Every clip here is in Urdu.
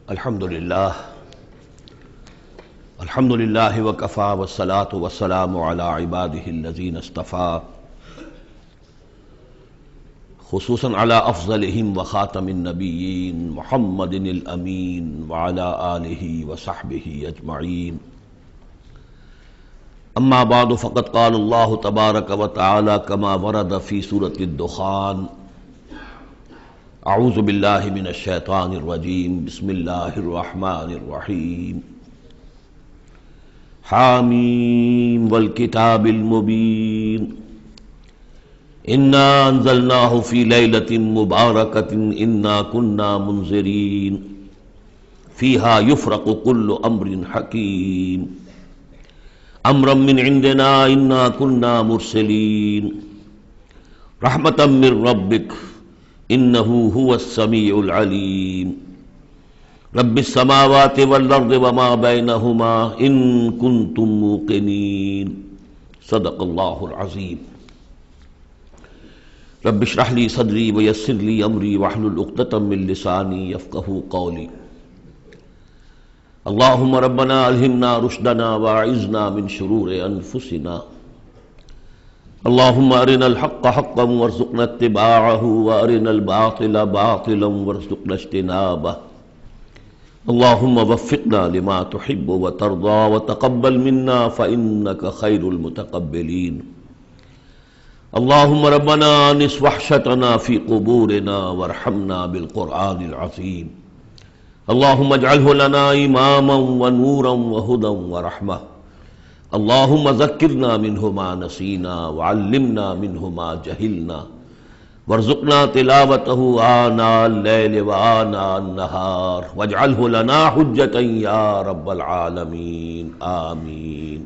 الحمدللہ وکفی والصلاة والسلام علی عباده الذین اصطفی، خصوصاً علی افضلہم وخاتم النبیین محمد الامین وعلی آلہ وصحبہ اجمعین۔ اما بعد فقد قال اللہ تبارک وتعالی کما ورد فی سورۃ الدخان: اعوذ باللہ من الشیطان الرجیم، بسم اللہ الرحمن الرحیم۔ حامیم والکتاب المبین، انا انزلناہ فی لیلۃ مبارکۃ انا کنا منذرین فیہا یفرق کل امر حکیم امرا من عندنا انا کنا مرسلین رحمتا من ربک انہ هو السمیع العلیم رب السماوات والارض وما بینہما ان کنتم موقنین۔ صدق اللہ العظیم۔ رب اشرح لی صدری ویسر لی امری واحلل عقدۃ من لسانی یفقہوا قولی۔ اللہم ربنا الہمنا رشدنا واعذنا من شرور انفسنا، اللہم ارنا الحق حقا وارزقنا اتباعہ وارنا الباطل باطلا وارزقنا اجتنابہ، اللہم وفقنا لما تحب وترضى وتقبل منا فإنك خیر المتقبلین۔ اللہم ربنا انس وحشتنا فی قبورنا وارحمنا بالقرآن العظیم، اللہم اجعلہ لنا اماما ونورا وہدا ورحمہ، اللہم ذکرنا منہ ما نسینا وعلمنا منہ ما جہلنا وارزقنا تلاوتہ آناء اللیل وآناء النہار واجعلہ لنا حجتا یا رب العالمین، آمین۔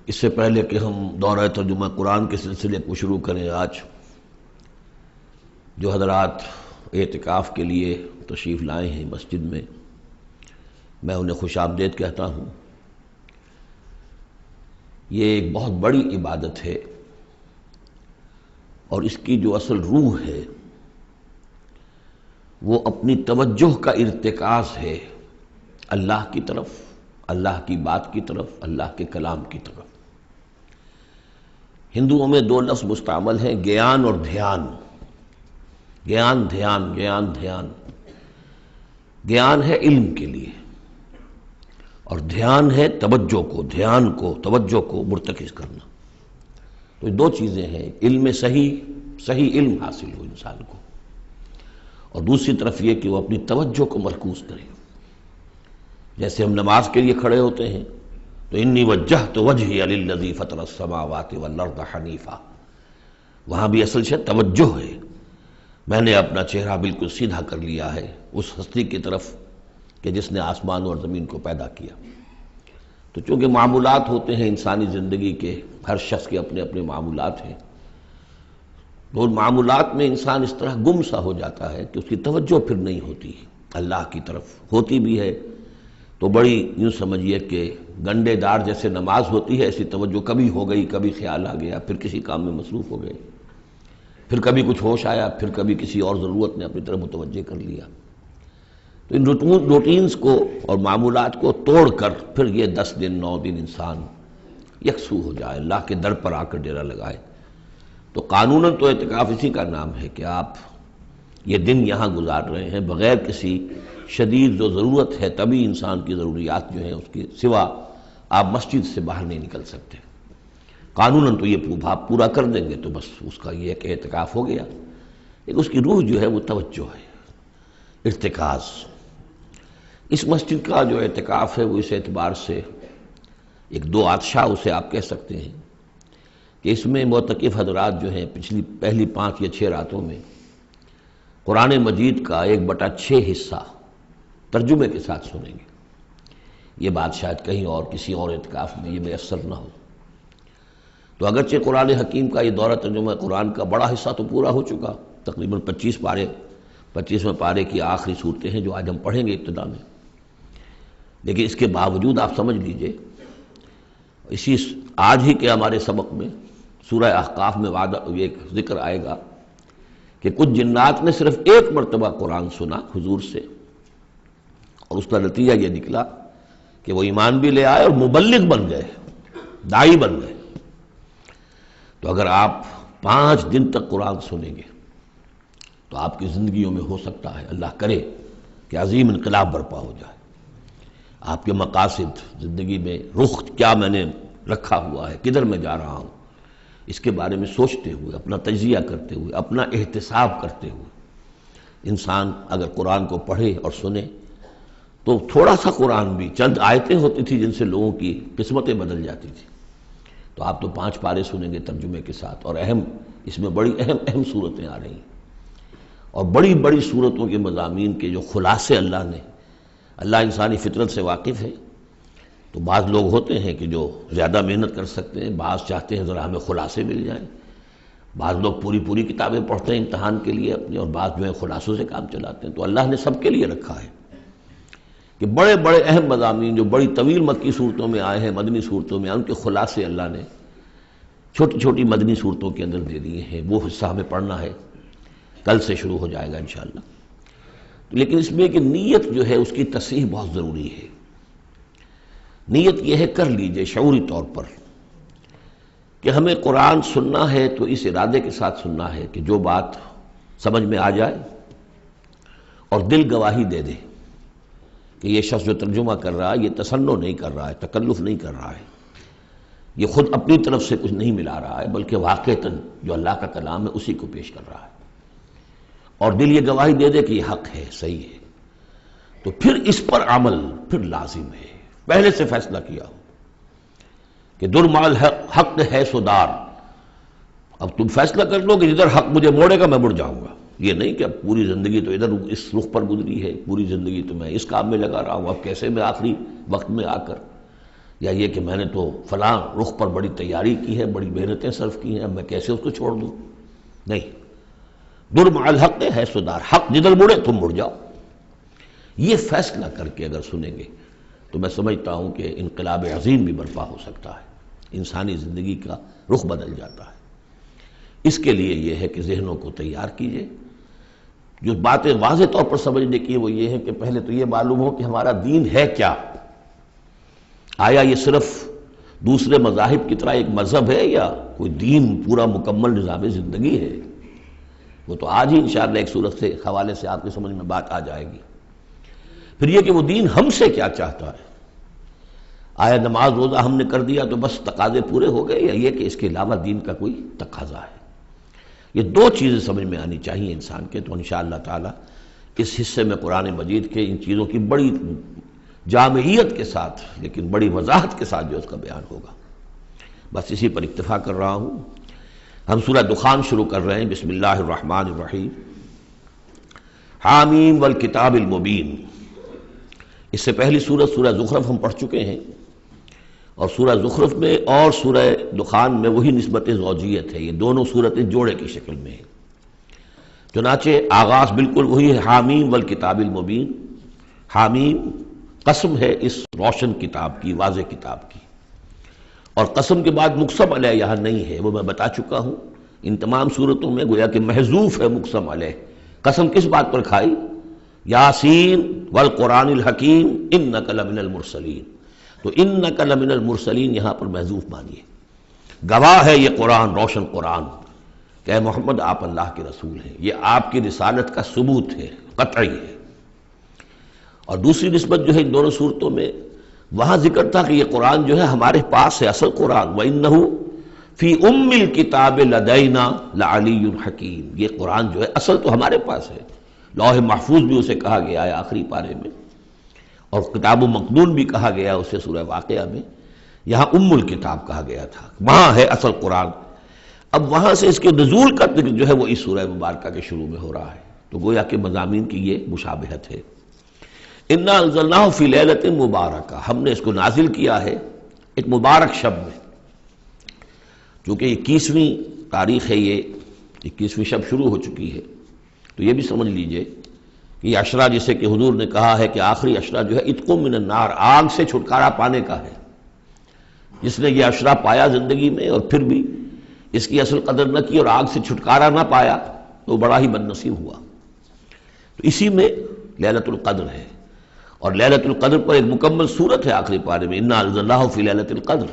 اس سے پہلے کہ ہم دورہ ترجمہ قرآن کے سلسلے کو شروع کریں، آج جو حضرات اعتکاف کے لیے تشریف لائے ہیں مسجد میں انہیں خوش آمدید کہتا ہوں۔ یہ ایک بہت بڑی عبادت ہے اور اس کی جو اصل روح ہے وہ اپنی توجہ کا ارتکاز ہے اللہ کی طرف، اللہ کی بات کی طرف، اللہ کے کلام کی طرف۔ ہندوؤں میں دو لفظ مستعمل ہیں، گیان اور دھیان۔ گیان دھیان، گیان دھیان۔ گیان ہے علم کے لیے اور دھیان ہے توجہ کو، دھیان کو، توجہ کو مرتکز کرنا۔ تو دو چیزیں ہیں، علم صحیح علم حاصل ہو انسان کو، اور دوسری طرف یہ کہ وہ اپنی توجہ کو مرکوز کرے۔ جیسے ہم نماز کے لیے کھڑے ہوتے ہیں تو انی وجہت وجہی للذی فطر السماوات والارض حنیفا، وہاں بھی اصل شے توجہ ہے، میں نے اپنا چہرہ بالکل سیدھا کر لیا ہے اس ہستی کی طرف کہ جس نے آسمان اور زمین کو پیدا کیا۔ تو چونکہ معمولات ہوتے ہیں انسانی زندگی کے، ہر شخص کے اپنے اپنے معمولات ہیں، تو ان معمولات میں انسان اس طرح گم سا ہو جاتا ہے کہ اس کی توجہ پھر نہیں ہوتی اللہ کی طرف، ہوتی بھی ہے تو بڑی یوں سمجھیے کہ گنڈے دار جیسے نماز ہوتی ہے، ایسی توجہ کبھی ہو گئی، کبھی خیال آ گیا، پھر کسی کام میں مصروف ہو گئے، پھر کبھی کچھ ہوش آیا، پھر کبھی کسی اور ضرورت نے اپنی طرف متوجہ کر لیا۔ تو ان روٹینز کو اور معمولات کو توڑ کر پھر یہ 10 دن 9 دن انسان یکسو ہو جائے، اللہ کے در پر آ کر ڈیرا لگائے۔ تو قانوناً تو اعتکاف اسی کا نام ہے کہ آپ یہ دن یہاں گزار رہے ہیں بغیر کسی شدید جو ضرورت ہے، طبی انسان کی ضروریات جو ہیں اس کے سوا آپ مسجد سے باہر نہیں نکل سکتے۔ قانوناً تو یہ آپ پورا کر دیں گے تو بس اس کا یہ کہ اعتکاف ہو گیا، لیکن اس کی روح جو ہے وہ توجہ ہے، ارتکاز۔ اس مسجد کا جو اعتکاف ہے وہ اس اعتبار سے ایک دو آتشاہ اسے آپ کہہ سکتے ہیں کہ اس میں معتکف حضرات جو ہیں پہلی 5 یا 6 راتوں میں قرآن مجید کا 1/6 حصہ ترجمے کے ساتھ سنیں گے۔ یہ بات شاید کہیں اور کسی اور اعتکاف میں یہ میسر نہ ہو۔ تو اگرچہ قرآن حکیم کا یہ دورہ ترجمہ قرآن کا بڑا حصہ تو پورا ہو چکا، تقریباً 25ویں پارے کی آخری صورتیں ہیں جو آج ہم پڑھیں گے ابتدا میں، لیکن اس کے باوجود آپ سمجھ لیجئے اسی آج ہی کے ہمارے سبق میں سورہ احقاف میں ایک ذکر آئے گا کہ کچھ جنات نے صرف ایک مرتبہ قرآن سنا حضور سے، اور اس کا نتیجہ یہ نکلا کہ وہ ایمان بھی لے آئے اور مبلغ بن گئے، داعی بن گئے۔ تو اگر آپ 5 دن تک قرآن سنیں گے تو آپ کی زندگیوں میں ہو سکتا ہے، اللہ کرے، کہ عظیم انقلاب برپا ہو جائے۔ آپ کے مقاصد، زندگی میں رخ کیا میں نے رکھا ہوا ہے، کدھر میں جا رہا ہوں، اس کے بارے میں سوچتے ہوئے، اپنا تجزیہ کرتے ہوئے، اپنا احتساب کرتے ہوئے انسان اگر قرآن کو پڑھے اور سنے تو تھوڑا سا قرآن بھی، چند آیتیں ہوتی تھی جن سے لوگوں کی قسمتیں بدل جاتی تھی، تو آپ تو 5 پارے سنیں گے ترجمے کے ساتھ، اور اس میں بڑی اہم صورتیں آ رہی ہیں، اور بڑی بڑی صورتوں کے مضامین کے جو خلاصے اللہ انسانی فطرت سے واقف ہے۔ تو بعض لوگ ہوتے ہیں کہ جو زیادہ محنت کر سکتے ہیں، بعض چاہتے ہیں ذرا ہمیں خلاصے مل جائیں، بعض لوگ پوری کتابیں پڑھتے ہیں امتحان کے لیے اپنے، اور بعض جو ہے خلاصوں سے کام چلاتے ہیں۔ تو اللہ نے سب کے لیے رکھا ہے کہ بڑے بڑے اہم مضامین جو بڑی طویل مکی صورتوں میں آئے ہیں، مدنی صورتوں میں، ان کے خلاصے اللہ نے چھوٹی چھوٹی مدنی صورتوں کے اندر دے دیے ہیں۔ وہ حصہ ہمیں پڑھنا ہے، کل سے شروع ہو جائے گا انشاءاللہ۔ لیکن اس میں کہ نیت جو ہے اس کی تصحیح بہت ضروری ہے۔ نیت یہ ہے، کر لیجئے شعوری طور پر کہ ہمیں قرآن سننا ہے تو اس ارادے کے ساتھ سننا ہے کہ جو بات سمجھ میں آ جائے اور دل گواہی دے دے کہ یہ شخص جو ترجمہ کر رہا ہے یہ تصنع نہیں کر رہا ہے، تکلف نہیں کر رہا ہے، یہ خود اپنی طرف سے کچھ نہیں ملا رہا ہے، بلکہ واقعتاً جو اللہ کا کلام ہے اسی کو پیش کر رہا ہے، اور دل یہ گواہی دے دے کہ یہ حق ہے، صحیح ہے، تو پھر اس پر عمل پھر لازم ہے۔ پہلے سے فیصلہ کیا ہو کہ در مال حق ہے سودار، اب تم فیصلہ کر لو کہ جدھر حق مجھے موڑے گا میں مڑ جاؤں گا۔ یہ نہیں کہ اب پوری زندگی تو ادھر اس رخ پر گزری ہے، پوری زندگی تو میں اس کام میں لگا رہا ہوں، اب کیسے میں آخری وقت میں آ کر، یا یہ کہ میں نے تو فلاں رخ پر بڑی تیاری کی ہے، بڑی محنتیں صرف کی ہیں، اب میں کیسے اس کو چھوڑ دوں۔ نہیں، در مع الحق ہے سودار، حق جدھر مڑے تم مڑ جاؤ۔ یہ فیصلہ کر کے اگر سنیں گے تو میں سمجھتا ہوں کہ انقلاب عظیم بھی برپا ہو سکتا ہے، انسانی زندگی کا رخ بدل جاتا ہے۔ اس کے لیے یہ ہے کہ ذہنوں کو تیار کیجئے۔ جو باتیں واضح طور پر سمجھنے کی وہ یہ ہے کہ پہلے تو یہ معلوم ہو کہ ہمارا دین ہے کیا۔ آیا یہ صرف دوسرے مذاہب کی طرح ایک مذہب ہے یا کوئی دین پورا مکمل نظام زندگی ہے؟ وہ تو آج ہی انشاءاللہ ایک صورت سے حوالے سے آپ کی سمجھ میں بات آ جائے گی۔ پھر یہ کہ وہ دین ہم سے کیا چاہتا ہے۔ آیا نماز روزہ ہم نے کر دیا تو بس تقاضے پورے ہو گئے، یا یہ کہ اس کے علاوہ دین کا کوئی تقاضا ہے؟ یہ 2 چیزیں سمجھ میں آنی چاہیے انسان کے۔ تو انشاءاللہ تعالی اس حصے میں قرآن مجید کے ان چیزوں کی بڑی جامعیت کے ساتھ لیکن بڑی وضاحت کے ساتھ جو اس کا بیان ہوگا، بس اسی پر اکتفا کر رہا ہوں۔ ہم سورہ دخان شروع کر رہے ہیں۔ بسم اللہ الرحمن الرحیم۔ حامیم والکتاب المبین۔ اس سے پہلی سورہ سورہ زخرف ہم پڑھ چکے ہیں، اور سورہ زخرف میں اور سورہ دخان میں وہی نسبت زوجیت ہے، یہ دونوں صورتیں جوڑے کی شکل میں ہیں۔ چنانچہ آغاز بالکل وہی ہے، حامیم والکتاب المبین۔ حامیم قسم ہے اس روشن کتاب کی، واضح کتاب کی، اور قسم کے بعد مقسم علیہ یہاں نہیں ہے، وہ میں بتا چکا ہوں۔ ان تمام صورتوں میں گویا کہ محذوف ہے مقسم علیہ۔ قسم کس بات پر کھائی؟ یاسین والقرآن الحکیم انک لمن المرسلین۔ تو انک لمن المرسلین یہاں پر محذوف مانیے، گواہ ہے یہ قرآن، روشن قرآن، کہ اے محمد آپ اللہ کے رسول ہیں، یہ آپ کی رسالت کا ثبوت ہے، قطعی ہے۔ اور دوسری نسبت جو ہے ان دونوں صورتوں میں، وہاں ذکر تھا کہ یہ قرآن جو ہے ہمارے پاس ہے، اصل قرآن، وَإِنَّهُ فِي أُمِّ الْكِتَابِ لَدَيْنَا لَعَلِيٌّ حَكِيمٌ۔ یہ قرآن جو ہے اصل تو ہمارے پاس ہے، لوح محفوظ بھی اسے کہا گیا ہے آخری پارے میں، اور کتاب و مقدون بھی کہا گیا اسے سورہ واقعہ میں، یہاں ام الکتاب کہا گیا تھا، وہاں ہے اصل قرآن۔ اب وہاں سے اس کے نزول کا ذکر جو ہے وہ اس سورہ مبارکہ کے شروع میں ہو رہا ہے، تو گویا کہ مضامین کی یہ مشابہت ہے۔ انا انزلناہ فی لیلۃ مبارکہ، ہم نے اس کو نازل کیا ہے ایک مبارک شب میں، چونکہ 21ویں تاریخ ہے، یہ 21ویں شب شروع ہو چکی ہے، تو یہ بھی سمجھ لیجئے کہ یہ عشرہ جسے کہ حضور نے کہا ہے کہ آخری عشرہ جو ہے اتق من النار، آگ سے چھٹکارا پانے کا ہے۔ جس نے یہ عشرہ پایا زندگی میں اور پھر بھی اس کی اصل قدر نہ کی اور آگ سے چھٹکارا نہ پایا، تو بڑا ہی بد نصیب ہوا۔ تو اسی میں لیلۃ القدر ہے، اور لیلۃ القدر پر ایک مکمل صورت ہے آخری پارے میں، انا انزلناہ فی لیلۃ القدر۔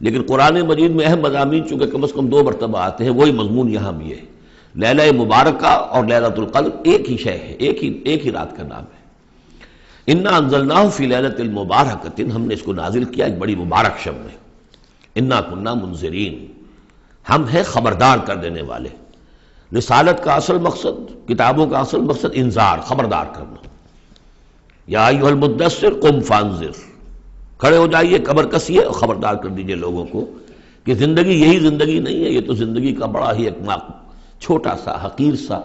لیکن قرآن مجید میں اہم مضامین چونکہ کم از کم 2 مرتبہ آتے ہیں، وہی مضمون یہاں بھی ہے۔ لیلہ مبارکہ اور لیلۃ القدر ایک ہی شے ہے، ایک ہی رات کا نام ہے۔ انا انزلناہ فی لیلۃ المبارکۃ، ہم نے اس کو نازل کیا ایک بڑی مبارک شب میں۔ انا کنا منذرین، ہم ہیں خبردار کر دینے والے۔ رسالت کا اصل مقصد، کتابوں کا اصل مقصد انذار، خبردار کرنا۔ یا ایھا المدثر قم فانذر، کھڑے ہو جائیے، کمر کسیے اور خبردار کر دیجئے لوگوں کو کہ زندگی یہی زندگی نہیں ہے، یہ تو زندگی کا بڑا ہی ایک چھوٹا سا حقیر سا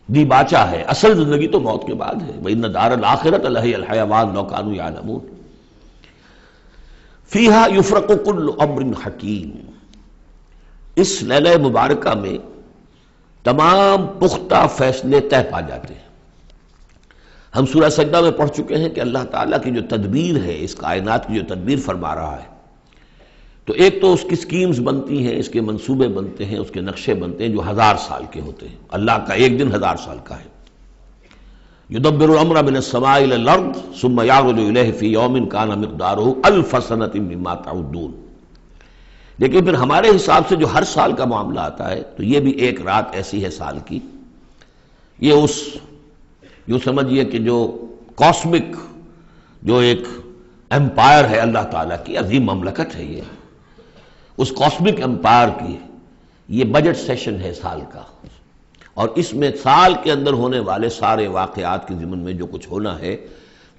دیباچہ ہے، اصل زندگی تو موت کے بعد ہے۔ وَإِنَّ دَارَ الْآخِرَةَ لَهِيَ الْحَيَوَانُ لَوْ كَانُوا يَعْلَمُونَ فِيهَا يُفْرَقُ كُلُّ أَمْرٍ حَكِيمٍ، اس لیلہ مبارکہ میں تمام پختہ فیصلے طے پا جاتے ہیں۔ ہم سورہ سجدہ میں پڑھ چکے ہیں کہ اللہ تعالیٰ کی جو تدبیر ہے، اس کائنات کی جو تدبیر فرما رہا ہے، تو ایک تو اس کی سکیمز بنتی ہیں، اس کے منصوبے بنتے ہیں، اس کے نقشے بنتے ہیں جو 1000 سال کے ہوتے ہیں۔ اللہ کا ایک دن 1000 سال کا ہے۔ یدبر الامر من السماء الى الارض ثم يعرج الیہ فی یوم کان مقدارہ 1000 سنۃ مما تعدون۔ لیکن پھر ہمارے حساب سے جو ہر سال کا معاملہ آتا ہے، تو یہ بھی ایک رات ایسی ہے سال کی، یہ اس یوں سمجھیے کہ جو کاسمک جو ایک امپائر ہے اللہ تعالیٰ کی عظیم مملکت ہے، یہ اس کاسمک امپائر کی یہ بجٹ سیشن ہے سال کا، اور اس میں سال کے اندر ہونے والے سارے واقعات کے ضمن میں جو کچھ ہونا ہے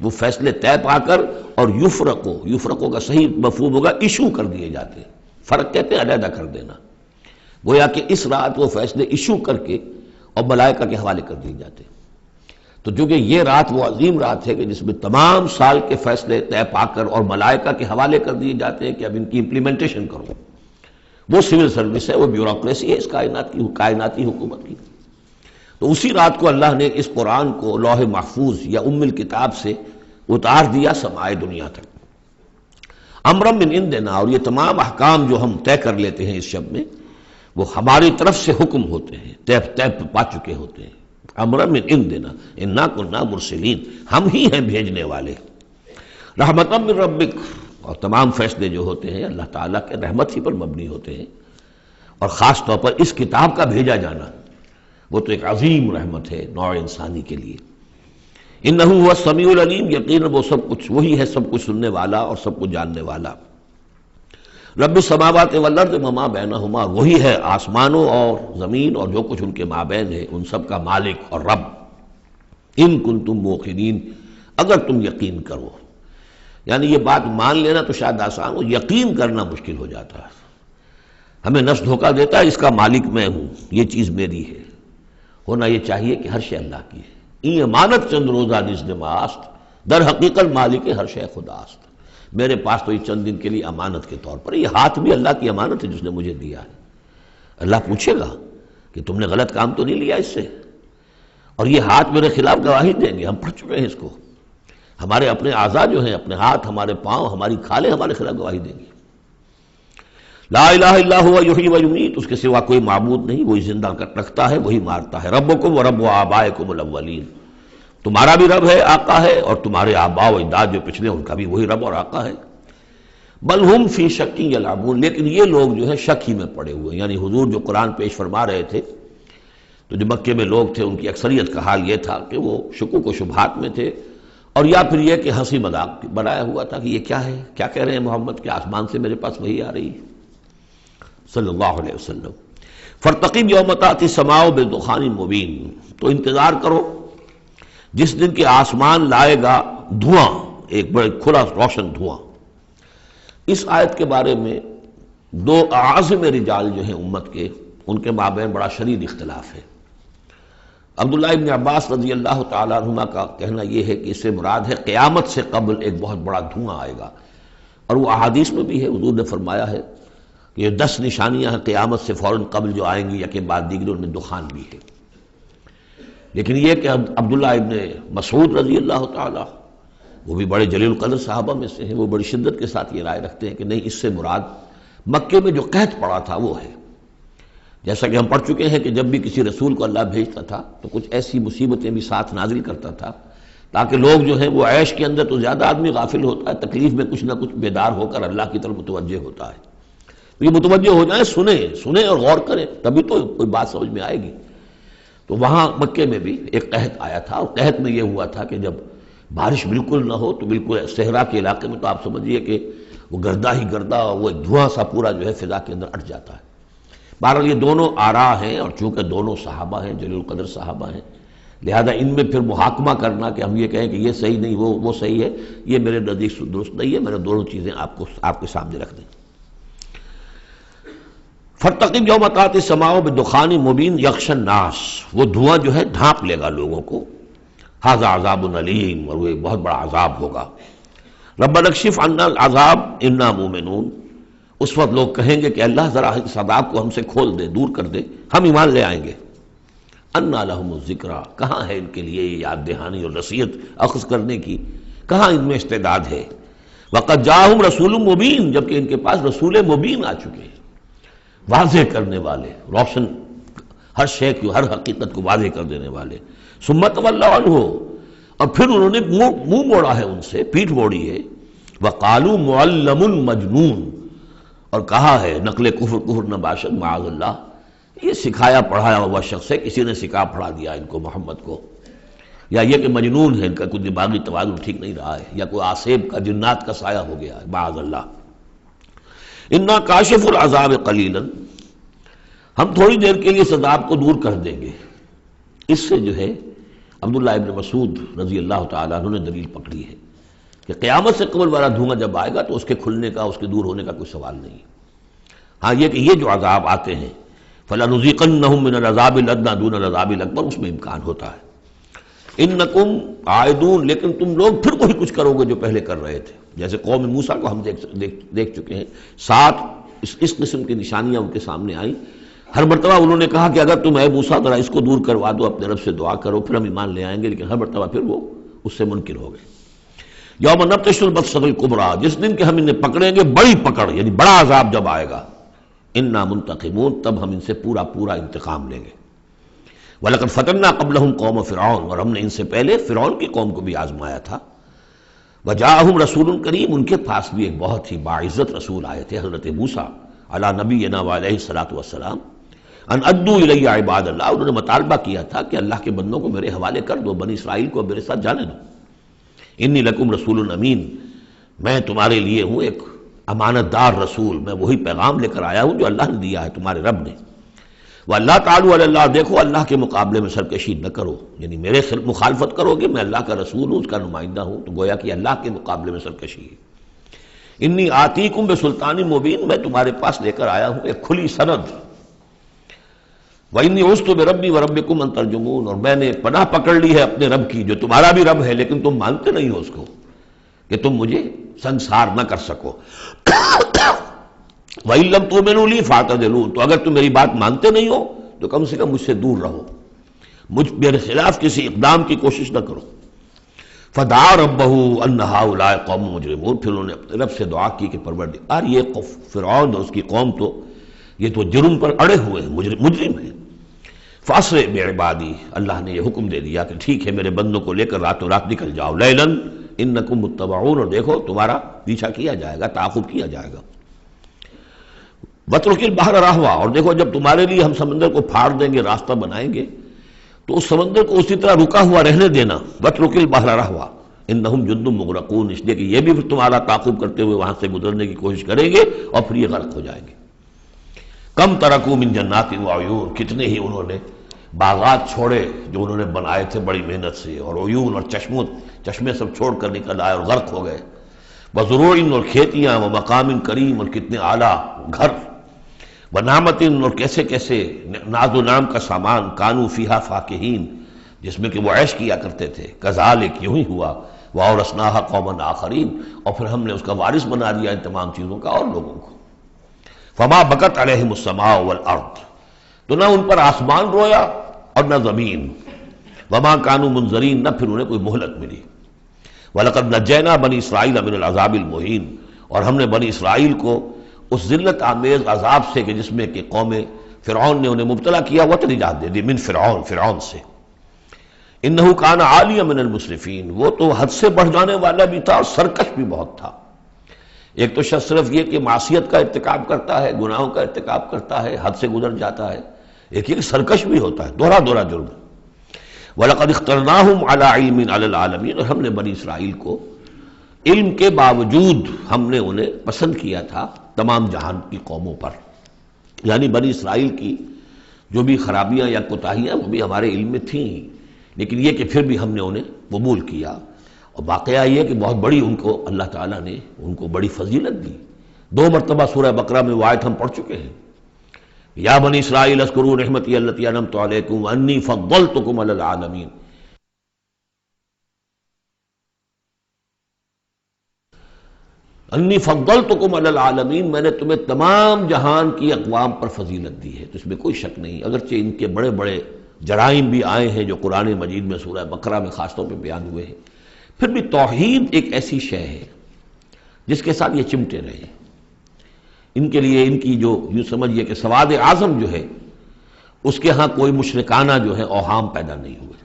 وہ فیصلے طے پا کر اور یفرقو کا صحیح مفہوم ہوگا ایشو کر دیے جاتے ہیں۔ فرق کہتے ہیں علیحدہ کر دینا، گویا کہ اس رات وہ فیصلے ایشو کر کے اور ملائکہ کے حوالے کر دیے جاتے ہیں۔ تو چونکہ یہ رات وہ عظیم رات ہے کہ جس میں تمام سال کے فیصلے طے پا کر اور ملائکہ کے حوالے کر دیے جاتے ہیں کہ اب ان کی امپلیمنٹیشن کرو، وہ سول سروس ہے، وہ بیوروکریسی ہے اس کائناتی حکومت کی۔ تو اسی رات کو اللہ نے اس قرآن کو لوح محفوظ یا ام الکتاب سے اتار دیا سمائے دنیا تک۔ امرم من عندنا، اور یہ تمام احکام جو ہم طے کر لیتے ہیں اس شب میں، وہ ہماری طرف سے حکم ہوتے ہیں، طے پا چکے ہوتے ہیں۔ امرا من عندنا انا کنا مرسلین، ہم ہی ہیں بھیجنے والے۔ رحمتا من ربک، اور تمام فیصلے جو ہوتے ہیں اللہ تعالیٰ کے رحمت ہی پر مبنی ہوتے ہیں، اور خاص طور پر اس کتاب کا بھیجا جانا وہ تو ایک عظیم رحمت ہے نوع انسانی کے لیے۔ انہ هو السمیع العلیم، یقیناً وہ سب کچھ وہی ہے، سب کچھ سننے والا اور سب کچھ جاننے والا۔ رب السماوات والارض وما بینہما، وہی ہے آسمانوں اور زمین اور جو کچھ ان کے مابین ہے، ان سب کا مالک اور رب۔ ان کنتم موقنین، اگر تم یقین کرو، یعنی یہ بات مان لینا تو شاید آسان ہو، یقین کرنا مشکل ہو جاتا ہے۔ ہمیں نفس دھوکہ دیتا ہے اس کا مالک میں ہوں، یہ چیز میری ہے۔ ہونا یہ چاہیے کہ ہر شے اللہ کی ہے۔ این امانت چند روزہ نزد ماست، در حقیقت مالک ہر شے خداست۔ میرے پاس تو یہ چند دن کے لیے امانت کے طور پر، یہ ہاتھ بھی اللہ کی امانت ہے جس نے مجھے دیا ہے۔ اللہ پوچھے گا کہ تم نے غلط کام تو نہیں لیا اس سے، اور یہ ہاتھ میرے خلاف گواہی دیں گے، ہم پڑھ چکے ہیں اس کو۔ ہمارے اپنے اعضاء جو ہیں، اپنے ہاتھ، ہمارے پاؤں، ہماری کھالیں ہمارے خلاف گواہی دیں گی۔ لا الہ الا هو یحیی و یمیت، اس کے سوا کوئی معبود نہیں، وہی زندہ رکھتا ہے، وہی مارتا ہے۔ ربکم و رب آبائکم الاولین، تمہارا بھی رب ہے، آقا ہے، اور تمہارے آباء و اجداد جو پچھلے ان کا بھی وہی رب اور آقا ہے۔ بل ہم فی شک یلعبون، لیکن یہ لوگ جو ہے شک ہی میں پڑے ہوئے، یعنی حضور جو قرآن پیش فرما رہے تھے تو جو مکے میں لوگ تھے ان کی اکثریت کا حال یہ تھا کہ وہ شکوک و شبہات میں تھے، اور یا پھر یہ کہ ہنسی مذاق بنایا ہوا تھا کہ یہ کیا ہے، کیا کہہ رہے ہیں محمد کہ آسمان سے میرے پاس وحی آ رہی ہے صلی اللہ علیہ وسلم۔ فارتقب یوم تأتی السماء بدخان مبین، تو انتظار کرو جس دن کہ آسمان لائے گا دھواں، ایک بڑے کھلا روشن دھواں۔ اس آیت کے بارے میں دو اعاظم رجال جو ہیں امت کے، ان کے مابین بڑا شدید اختلاف ہے۔ عبداللہ ابن عباس رضی اللہ تعالیٰ عنہما کا کہنا یہ ہے کہ اس سے مراد ہے قیامت سے قبل ایک بہت بڑا دھواں آئے گا، اور وہ احادیث میں بھی ہے، حضور نے فرمایا ہے کہ یہ 10 نشانیاں ہیں قیامت سے فوراً قبل جو آئیں گی، یکے بعد دیگر، ان میں دخان بھی ہے۔ لیکن یہ کہ عبداللہ ابن مسعود رضی اللہ تعالیٰ، وہ بھی بڑے جلیل القدر صحابہ میں سے ہیں، وہ بڑی شدت کے ساتھ یہ رائے رکھتے ہیں کہ نہیں، اس سے مراد مکے میں جو قحط پڑا تھا وہ ہے۔ جیسا کہ ہم پڑھ چکے ہیں کہ جب بھی کسی رسول کو اللہ بھیجتا تھا تو کچھ ایسی مصیبتیں بھی ساتھ نازل کرتا تھا تاکہ لوگ جو ہیں وہ عیش کے اندر تو زیادہ آدمی غافل ہوتا ہے، تکلیف میں کچھ نہ کچھ بیدار ہو کر اللہ کی طرف متوجہ ہوتا ہے، تو یہ متوجہ ہو جائیں، سنیں اور غور کریں، تبھی تو کوئی بات سمجھ میں آئے گی۔ تو وہاں مکے میں بھی ایک قحط آیا تھا، اور قحط میں یہ ہوا تھا کہ جب بارش بالکل نہ ہو تو بالکل صحرا کے علاقے میں تو آپ سمجھیے کہ وہ گردہ ہی گردہ، وہ ایک دھواں سا پورا جو ہے فضا کے اندر اٹھ جاتا ہے۔ بہرحال یہ دونوں آراء ہیں، اور چونکہ دونوں صحابہ ہیں، جلیل القدر صحابہ ہیں، لہذا ان میں پھر محاکمہ کرنا کہ ہم یہ کہیں کہ یہ صحیح نہیں وہ صحیح ہے، یہ میرے نزدیک درست نہیں ہے۔ میں نے دونوں چیزیں آپ کے سامنے رکھ دیں۔ فَارْتَقِبْ يَوْمَ تَأْتِي السَّمَاءُ بِدُخَانٍ مُبِينٍ يَغْشَى النَّاسَ، وہ دھواں جو ہے ڈھانپ لے گا لوگوں کو۔ هَذَا عَذَابٌ أَلِيمٌ، اور وہ ایک بہت بڑا عذاب ہوگا۔ رَبَّنَا اكْشِفْ عَنَّا الْعَذَابَ إِنَّا مُؤْمِنُونَ، اس وقت لوگ کہیں گے کہ اللہ ذرا اس عذاب کو ہم سے کھول دے، دور کر دے، ہم ایمان لے آئیں گے۔ اَنَّىٰ لَهُمُ الذِّكْرَىٰ، کہاں ہے ان کے لیے یہ یاد دہانی اور نصیحت اخذ کرنے کی، کہاں ان میں استعداد ہے۔ وَقَدْ جَاءَهُمْ رَسُولٌ مُبِينٌ، جبکہ ان کے پاس رسول مبین آ چکے ہیں، واضح کرنے والے، روشن، ہر شے کی، ہر حقیقت کو واضح کر دینے والے۔ ثُمَّ تَوَلَّوْا عَنْهُ، اور پھر انہوں نے منہ موڑا ہے ان سے، پیٹھ موڑی ہے۔ وَقَالُوا مُعَلَّمٌ مَجْنُونٌ، اور کہا ہے نقل کفر نہ باشد معاذ اللہ، یہ سکھایا پڑھایا ہوا شخص ہے، کسی نے سکھا پڑھا دیا ان کو محمد کو، یا یہ کہ مجنون ہے، ان کا کوئی دماغی توازن ٹھیک نہیں رہا ہے، یا کوئی آسیب کا، جنات کا سایہ ہو گیا ہے معاذ اللہ۔ انا کاشف العذاب قلیلا، ہم تھوڑی دیر کے لیے اس عذاب کو دور کر دیں گے۔ اس سے جو ہے عبداللہ ابن مسعود رضی اللہ تعالیٰ عنہ نے دلیل پکڑی ہے کہ قیامت سے قبل والا دھواں جب آئے گا تو اس کے کھلنے کا، اس کے دور ہونے کا کوئی سوال نہیں۔ ہاں یہ کہ یہ جو عذاب آتے ہیں فَلَنُذِيقَنَّهُم مِّنَ الْعَذَابِ الْأَدْنَىٰ دُونَ الْعَذَابِ الْأَكْبَرِ، اس میں امکان ہوتا ہے۔ اِنَّكُمْ عَائِدُونَ، لیکن تم لوگ پھر وہی کچھ کرو گے جو پہلے کر رہے تھے، جیسے قوم موسیٰ کو ہم دیکھ چکے ہیں، 7 اس قسم کی نشانیاں ان کے سامنے آئیں۔ ہر مرتبہ انہوں نے کہا کہ اگر تم اے موسیٰ ذرا اس کو دور کروا دو، اپنے رب سے دعا کرو، پھر ہم ایمان لے آئیں گے، لیکن ہر مرتبہ پھر وہ اس سے منکر ہو گئے۔ یوم نبطش البطشۃ الکبریٰ، جس دن کہ ہم انہیں پکڑیں گے بڑی پکڑ، یعنی بڑا عذاب جب آئے گا، انا منتقمون، تب ہم ان سے پورا انتقام لیں گے۔ وَلَقَدْ فَتَنَّا قَبْلَهُمْ قَوْمَ فِرْعَوْنَ، اور ہم نے ان سے پہلے فرعون کی قوم کو بھی آزمایا تھا۔ وَجَاءَهُمْ رَسُولٌ کریم، ان کے پاس بھی ایک بہت ہی باعزت رسول آئے تھے، حضرت موسیٰ علی نبینا وعلیہ الصلاۃ والسلام، ان ادوا الی عباد اللہ، انہوں نے مطالبہ کیا تھا کہ اللہ کے بندوں کو میرے حوالے کر دو، بنی اسرائیل کو میرے ساتھ جانے دو۔ انی لکم رسول امین، میں تمہارے لیے ہوں ایک امانت دار رسول، میں وہی پیغام لے کر آیا ہوں جو اللہ نے دیا ہے تمہارے رب نے۔ وَاللَّهُ تَعَالَى عَلَى اللَّهِ، دیکھو اللہ کے مقابلے میں سرکشی نہ کرو، یعنی میرے مخالفت کرو گے، میں اللہ کا رسول ہوں، اس کا نمائندہ ہوں، تو گویا کہ اللہ کے مقابلے میں سرکشی ہے۔ انی آتیکم بسلطان مبین، میں تمہارے پاس لے کر آیا ہوں ایک کھلی سند۔ وَإِنِّي عُذْتُ بِرَبِّي وَرَبِّكُمْ أَن تَرْجُمُونَ، اور میں نے پناہ پکڑ لی ہے اپنے رب کی، جو تمہارا بھی رب ہے لیکن تم مانتے نہیں ہو اس کو، کہ تم مجھے سنسار نہ کر سکو۔ وَإِن لَّمْ تُؤْمِنُوا لِي فَاعْتَزِلُونِ، تو اگر تم میری بات مانتے نہیں ہو تو کم سے کم مجھ سے دور رہو، میرے خلاف کسی اقدام کی کوشش نہ کرو۔ فَدَعَا رَبَّهُ أَنَّ هَٰؤُلَاءِ قَوْمٌ مُجْرِمُونَ، پھر انہوں نے اپنے رب سے دعا کی کہ پروردگار، یہ فرعون اور اس کی قوم تو یہ تو جرم پر اڑے ہوئے ہیں، مجرم ہیں۔ فَأَسْرِ بِعِبَادِي، اللہ نے یہ حکم دے دیا کہ ٹھیک ہے میرے بندوں کو لے کر راتوں رات نکل جاؤ، لیلاً انکم متبعون، اور دیکھو تمہارا پیچھا کیا جائے گا، تعاقب کیا جائے گا۔ وَاتْرُكِ الْبَحْرَ رَهْوًا، اور دیکھو جب تمہارے لیے ہم سمندر کو پھاڑ دیں گے، راستہ بنائیں گے، تو اس سمندر کو اسی طرح رکا ہوا رہنے دینا۔ وَاتْرُكِ الْبَحْرَ رَهْوًا إِنَّهُمْ جُندٌ مُغْرَقُونَ، اس لیے کہ یہ بھی پھر تمہارا تعاقب کرتے ہوئے وہاں سے گزرنے کی کوشش کریں گے اور پھر یہ غرق ہو جائیں گے۔ کم ترکوا من جنات وعیون، کتنے ہی انہوں نے باغات چھوڑے جو انہوں نے بنائے تھے بڑی محنت سے، اور عیون اور چشمے سب چھوڑ کر نکل آئے اور غرق ہو گئے۔ وزروع، اور کھیتیاں، ومقام کریم، اور کتنے اعلیٰ گھر، ونعمت، اور کیسے کیسے ناز و نام کا سامان، کانوا فیہا فاکہین، جس میں کہ وہ عیش کیا کرتے تھے۔ کذالک، یوں ہی ہوا، وَأَوْرَثْنَاهَا قَوْمًا آخَرِينَ، اور پھر ہم نے اس کا وارث بنا دیا ان تمام چیزوں کا اور لوگوں کو۔ فما بکت علیہم السماء والارض، تو نہ ان پر آسمان رویا اور نہ زمین۔ وما کانوا منظرین، نہ پھر انہیں کوئی مہلت ملی۔ وَلَقَدْ نَجَّيْنَا بَنِي إِسْرَائِيلَ مِنَ الْعَذَابِ الْمُهِينِ، اور ہم نے بنی اسرائیل کو اس ذلت آمیز عذاب سے کہ جس میں کہ قوم فرعون نے انہیں مبتلا کیا، وقت نجات دے دی من فرعون سے۔ انہ کان عالیہ من المسرفین، وہ تو حد سے بڑھ جانے والا بھی تھا اور سرکش بھی بہت تھا۔ ایک تو شخص صرف یہ کہ معصیت کا ارتکاب کرتا ہے، گناہوں کا ارتکاب کرتا ہے، حد سے گزر جاتا ہے، ایک یہ کہ سرکش بھی ہوتا ہے، دوہرا جرم۔ وَلَقَدْ اخْتَرْنَاهُمْ عَلَىٰ عِلْمٍ عَلَى الْعَالَمِينَ، اور ہم نے بنی اسرائیل کو علم کے باوجود ہم نے انہیں پسند کیا تھا تمام جہان کی قوموں پر، یعنی بنی اسرائیل کی جو بھی خرابیاں یا کوتاہیاں وہ بھی ہمارے علم میں تھیں، لیکن یہ کہ پھر بھی ہم نے انہیں قبول کیا۔ اور واقعہ یہ کہ بہت بڑی ان کو اللہ تعالیٰ نے ان کو بڑی فضیلت دی۔ 2 مرتبہ سورہ بقرہ میں وہ آیت ہم پڑھ چکے ہیں، یا بنی اسرائیل اذکروا نعمتی التی انعمت علیکم وانی فضلتکم علی العالمین۔ انی فضلتکم علی العالمین، میں نے تمہیں تمام جہان کی اقوام پر فضیلت دی ہے، تو اس میں کوئی شک نہیں، اگرچہ ان کے بڑے بڑے جرائم بھی آئے ہیں جو قرآن مجید میں سورہ بقرہ میں خاص طور پہ بیان ہوئے ہیں، پھر بھی توحید ایک ایسی شے ہے جس کے ساتھ یہ چمٹے رہے۔ ان کے لیے ان کی جو یوں سمجھیے کہ سواد اعظم جو ہے اس کے ہاں کوئی مشرکانہ جو ہے اوہام پیدا نہیں ہوئے،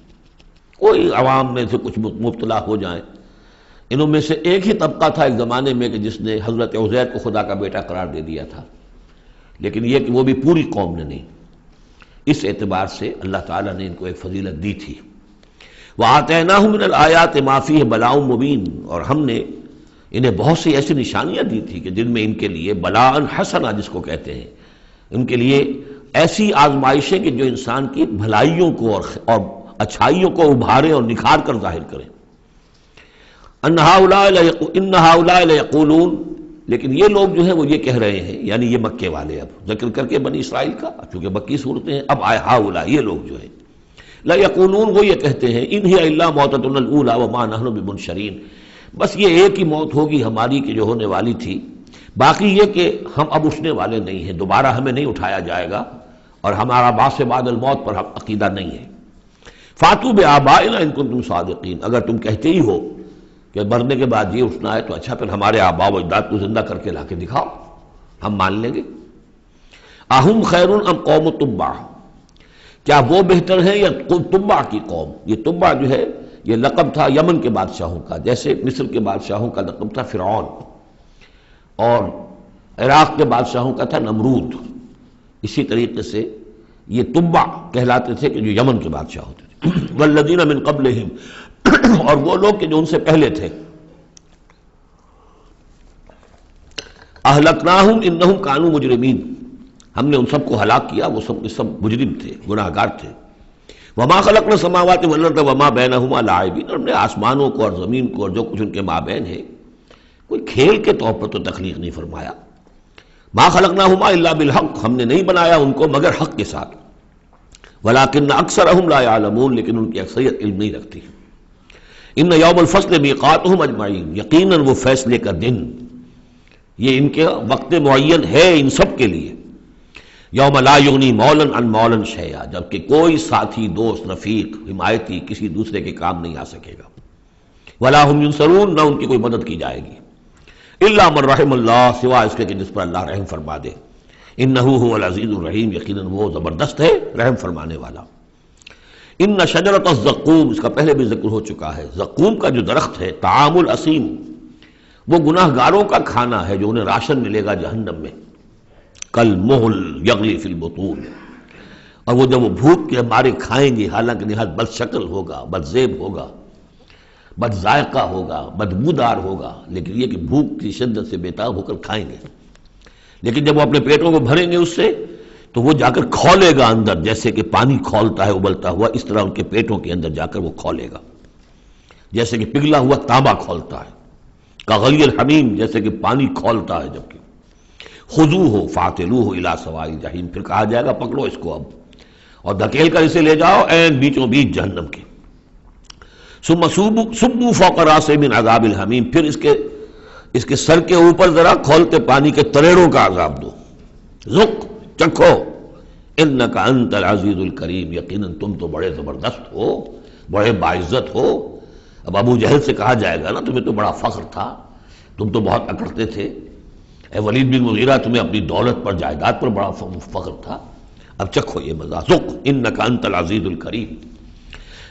کوئی عوام میں سے کچھ مبتلا ہو جائیں۔ انہوں میں سے ایک ہی طبقہ تھا ایک زمانے میں کہ جس نے حضرت عزیر کو خدا کا بیٹا قرار دے دیا تھا، لیکن یہ کہ وہ بھی پوری قوم نے نہیں۔ اس اعتبار سے اللہ تعالیٰ نے ان کو ایک فضیلت دی تھی۔ وَآتَيْنَاهُم مِّنَ الْآيَاتِ مَا فِيهِ بَلَاءٌ مُّبِينٌ، اور ہم نے انہیں بہت سی ایسی نشانیاں دی تھی کہ جن میں ان کے لیے بلاء حسنہ جس کو کہتے ہیں، ان کے لیے ایسی آزمائشیں کہ جو انسان کی بھلائیوں کو اور اچھائیوں کو ابھارے اور نکھار کر ظاہر کریں۔ ان ہؤلاء ليقولون، لیکن یہ لوگ جو ہیں وہ یہ کہہ رہے ہیں، یعنی یہ مکے والے، اب ذکر کر کے بنی اسرائیل کا، چونکہ مکی صورتیں ہیں، اب آئے ہؤلاء، یہ لوگ جو ہیں لا یقولون، وہ یہ کہتے ہیں ان ہی الا موتتنا الاولی وما نحن بمنشرین، بس یہ ایک ہی موت ہوگی ہماری کہ جو ہونے والی تھی، باقی یہ کہ ہم اب اٹھنے والے نہیں ہیں، دوبارہ ہمیں نہیں اٹھایا جائے گا، اور ہمارا بعث بعد الموت پر عقیدہ نہیں ہے۔ فاتوا بآبائنا ان کنتم صادقین، اگر تم کہتے ہی ہو کہ مرنے کے بعد یہ اٹھنا ہے تو اچھا پھر ہمارے آباء و اجداد کو زندہ کر کے لا کے دکھاؤ، ہم مان لیں گے۔ اہم خیر ام قوم تبع، کیا وہ بہتر ہے یا تبع کی قوم؟ یہ تبع جو ہے یہ لقب تھا یمن کے بادشاہوں کا، جیسے مصر کے بادشاہوں کا لقب تھا فرعون، اور عراق کے بادشاہوں کا تھا نمرود، اسی طریقے سے یہ تبع کہلاتے تھے کہ جو یمن کے بادشاہ ہوتے تھے۔ والذین من قبلہم، اور وہ لوگ کہ جو ان سے پہلے تھے، اہلکناہم انہم کانوا مجرمین، ہم نے ان سب کو ہلاک کیا، وہ سب کے سب مجرم تھے، گناہ گار تھے۔ وما خلقنا السماوات والارض وما بینہما لاعبین، اور ہم نے آسمانوں کو اور زمین کو اور جو کچھ ان کے مابین ہے کوئی کھیل کے طور پر تو تخلیق نہیں فرمایا۔ ما خلقناہما الا بالحق، ہم نے نہیں بنایا ان کو مگر حق کے ساتھ۔ ولکن اکثرہم لا یعلمون، لیکن ان کی اکثریت علم نہیں رکھتی۔ ان یوم الفصل میقاتہم اجمعین، یقیناً وہ فیصلے کا دن، یہ ان کے وقت معین ہے ان سب کے لیے۔ یوم لا یغنی مولا عن مولا شیئا، جبکہ کوئی ساتھی، دوست، رفیق، حمایتی کسی دوسرے کے کام نہیں آ سکے گا۔ ولا هم ینصرون، نہ ان کی کوئی مدد کی جائے گی۔ الا من رحم اللہ، سوا اس کے کہ جس پر اللہ رحم فرما دے۔ انہ هو العزیز الرحیم، یقیناً وہ زبردست ہے رحم فرمانے والا۔ ان شجرۃ الزقوم، اس کا پہلے بھی ذکر ہو چکا ہے، زقوم کا جو درخت ہے، طعام الاسیم، وہ گناہ گاروں کا کھانا ہے جو انہیں راشن ملے گا جہنم میں، کل محل یغلی فی البطون، اور وہ جب وہ بھوک کے مارے کھائیں گے، حالانکہ نہایت بد شکل ہوگا، بد زیب ہوگا، بد ذائقہ ہوگا، بدبودار ہوگا، لیکن یہ کہ بھوک کی شدت سے بےتاب ہو کر کھائیں گے، لیکن جب وہ اپنے پیٹوں کو بھریں گے اس سے تو وہ جا کر کھولے گا اندر، جیسے کہ پانی کھولتا ہے ابلتا ہوا، اس طرح ان کے پیٹوں کے اندر جا کر وہ کھولے گا، جیسے کہ پگھلا ہوا تانبا کھولتا ہے، کغلی الحمیم، جیسے کہ پانی کھولتا ہے، جبکہ خذوہ فاعتلوہ الی سواء الجحیم، پھر کہا جائے گا پکڑو اس کو اب اور دھکیل کر اسے لے جاؤ عین بیچوں بیچ جہنم کے۔ ثم صبوا فوق راسہ من عذاب الحمیم، پھر اس کے سر کے اوپر ذرا کھولتے پانی کے تریڑوں کا عذاب دو، ذق، چکھو، انک انت العزیز الکریم، یقیناً تم تو بڑے زبردست ہو، بڑے باعزت ہو۔ اب ابو جہل سے کہا جائے گا نا تمہیں تو بڑا فخر تھا، تم تو بہت اکڑتے تھے، اے ولید بن مغیرہ تمہیں اپنی دولت پر، جائیداد پر بڑا فخر تھا، اب چکھو یہ مزہ، ذق انک انت العزیز الکریم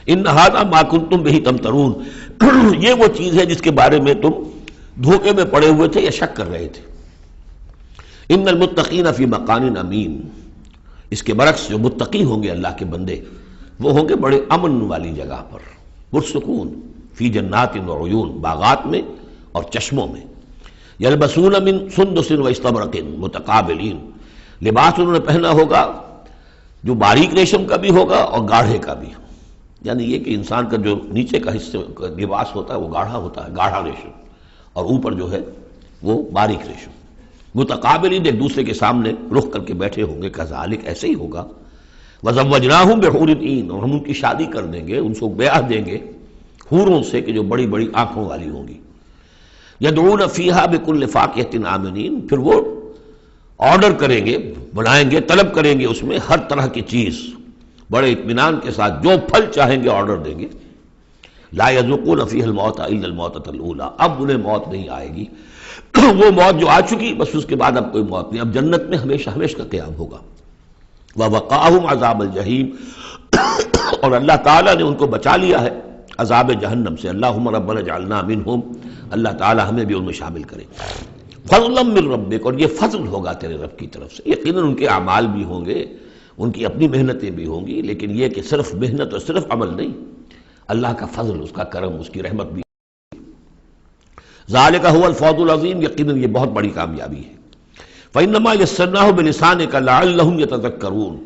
ان ھذا ما کنتم بہ تمترون، یہ وہ چیز ہے جس کے بارے میں تم دھوکے میں پڑے ہوئے تھے یا شک کر رہے تھے۔ ان المتقین فی مقام امین، اس کے برعکس جو متقی ہوں گے اللہ کے بندے وہ ہوں گے بڑے امن والی جگہ پر، پرسکون، فی جنات وعیون، باغات میں اور چشموں میں، یلبسون من سندس و استبرق متقابلین، لباس انہوں نے پہنا ہوگا جو باریک ریشم کا بھی ہوگا اور گاڑھے کا بھی، یعنی یہ کہ انسان کا جو نیچے کا حصہ کا لباس ہوتا ہے وہ گاڑھا ہوتا ہے، گاڑھا ریشم، اور اوپر جو ہے وہ باریک ریشم، متقابلین، ایک دوسرے کے سامنے رخ کر کے بیٹھے ہوں گے، کذالک ایسے ہی ہوگا، وزوجناہم بحور عین، اور ہم ان کی شادی کر دیں گے، ان کو بیاہ دیں گے حوروں سے کہ جو بڑی بڑی آنکھوں والی ہوں گی، یدعون فیہا بکل فاکہۃ آمنین، پھر وہ آرڈر کریں گے، بنائیں گے، طلب کریں گے اس میں ہر طرح کی چیز بڑے اطمینان کے ساتھ، جو پھل چاہیں گے آرڈر دیں گے، لا یذوقون فیہا الموت الا الموتۃ الاولی، اب انہیں موت نہیں آئے گی، وہ موت جو آ چکی بس اس کے بعد اب کوئی موت نہیں، اب جنت میں ہمیشہ ہمیشہ کا قیام ہوگا۔ وَوَقَاهُمْ عَذَابَ الْجَحِيمِ، اور اللہ تعالیٰ نے ان کو بچا لیا ہے عذاب جہنم سے، اللہم ربنا اجعلنا منہم، اللہ تعالیٰ ہمیں بھی ان میں شامل کرے۔ فضلا من ربک، اور یہ فضل ہوگا تیرے رب کی طرف سے، یقیناً ان کے اعمال بھی ہوں گے، ان کی اپنی محنتیں بھی ہوں گی، لیکن یہ کہ صرف محنت اور صرف عمل نہیں، اللہ کا فضل، اس کا کرم، اس کی رحمت بھی۔ ذالک هو الفوز العظیم، یقیناً یہ بہت بڑی کامیابی ہے۔ فإنما يسرناه بلسانك لعلهم يتذكرون،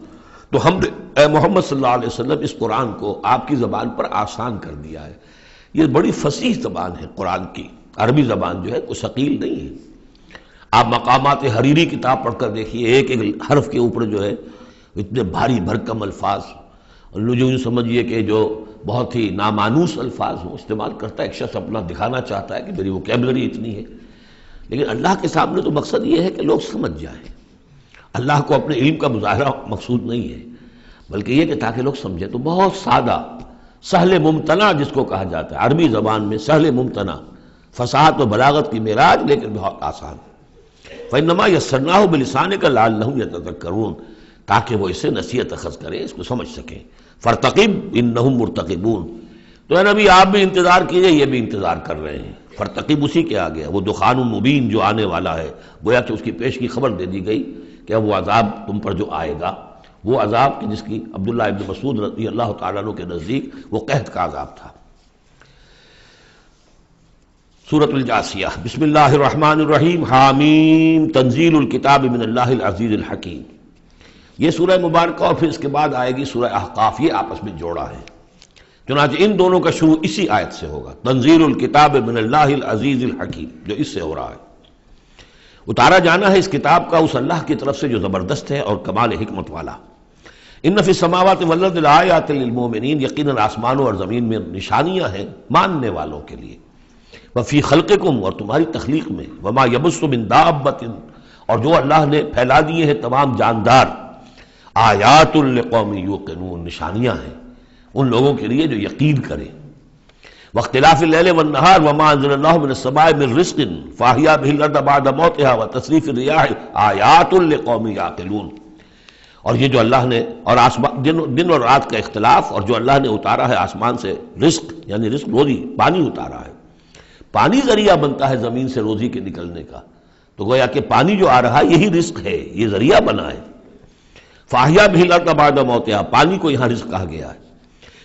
تو ہم نے اے محمد صلی اللہ علیہ وسلم اس قرآن کو آپ کی زبان پر آسان کر دیا ہے۔ یہ بڑی فصیح زبان ہے قرآن کی، عربی زبان جو ہے کوئی ثقیل نہیں ہے۔ آپ مقامات حریری کتاب پڑھ کر دیکھیے، ایک ایک حرف کے اوپر جو ہے اتنے بھاری بھرکم الفاظ، اور جو سمجھیے کہ جو بہت ہی نامانوس الفاظ ہوں استعمال کرتا ہے، ایک شخص اپنا دکھانا چاہتا ہے کہ میری ووکیبلری اتنی ہے، لیکن اللہ کے سامنے تو مقصد یہ ہے کہ لوگ سمجھ جائیں۔ اللہ کو اپنے علم کا مظاہرہ مقصود نہیں ہے، بلکہ یہ کہ تاکہ لوگ سمجھیں، تو بہت سادہ، سہل ممتنع جس کو کہا جاتا ہے عربی زبان میں، سہل ممتنع، فصاحت و بلاغت کی معراج، لیکن بہت آسان۔ فإنما یسرناہ بلسانک لعلہم یتذکرون، تاکہ وہ اسے نصیحت اخذ کریں، اس کو سمجھ سکیں۔ فرتقب انہم مرتقبون، تو اے نبی آپ بھی انتظار کیجئے، یہ بھی انتظار کر رہے ہیں۔ فرتقب اسی کے آگے وہ دخان مبین جو آنے والا ہے، گویا کہ اس کی پیش کی خبر دے دی گئی کہ اب وہ عذاب تم پر جو آئے گا، وہ عذاب کی جس کی عبداللہ ابن مسعود رضی اللہ تعالیٰ عنہ کے نزدیک وہ قحط کا عذاب تھا۔ سورۃ الجاثیہ، بسم اللہ الرحمن الرحیم، حامیم، تنزیل الکتاب من اللہ العزیز الحکیم۔ یہ سورہ مبارکہ اور پھر اس کے بعد آئے گی سورہ احقاف، یہ آپس میں جوڑا ہے، چنانچہ ان دونوں کا شروع اسی آیت سے ہوگا، تنزیل الکتاب من اللہ العزیز الحکیم، جو اس سے ہو رہا ہے۔ اتارا جانا ہے اس کتاب کا اس اللہ کی طرف سے جو زبردست ہے اور کمال حکمت والا۔ ان فی السماوات والارض لآیات للمؤمنین، یقیناً آسمانوں اور زمین میں نشانیاں ہیں ماننے والوں کے لیے۔ وفی خلقکم، اور تمہاری تخلیق میں، وما یبث من دابۃ، اور جو اللہ نے پھیلا دیے ہیں تمام جاندار، آیات لقوم یوقنون، نشانیاں ہیں ان لوگوں کے لیے جو یقین کریں۔ واختلاف اللیل والنہار وما انزل اللہ من السماء من رزق فاحیا به الارض بعد موتها وتصریف الریاح آیات لقوم یعقلون، اور یہ جو اللہ نے، اور دن اور رات کا اختلاف، اور جو اللہ نے اتارا ہے آسمان سے رزق، یعنی رزق روزی، پانی اتارا ہے، پانی ذریعہ بنتا ہے زمین سے روزی کے نکلنے کا، تو گویا کہ پانی جو آ رہا ہے یہی رزق ہے، یہ ذریعہ بنا ہے۔ فاحیا به الارض بعد موتها، پانی کو یہاں رزق کہا گیا ہے۔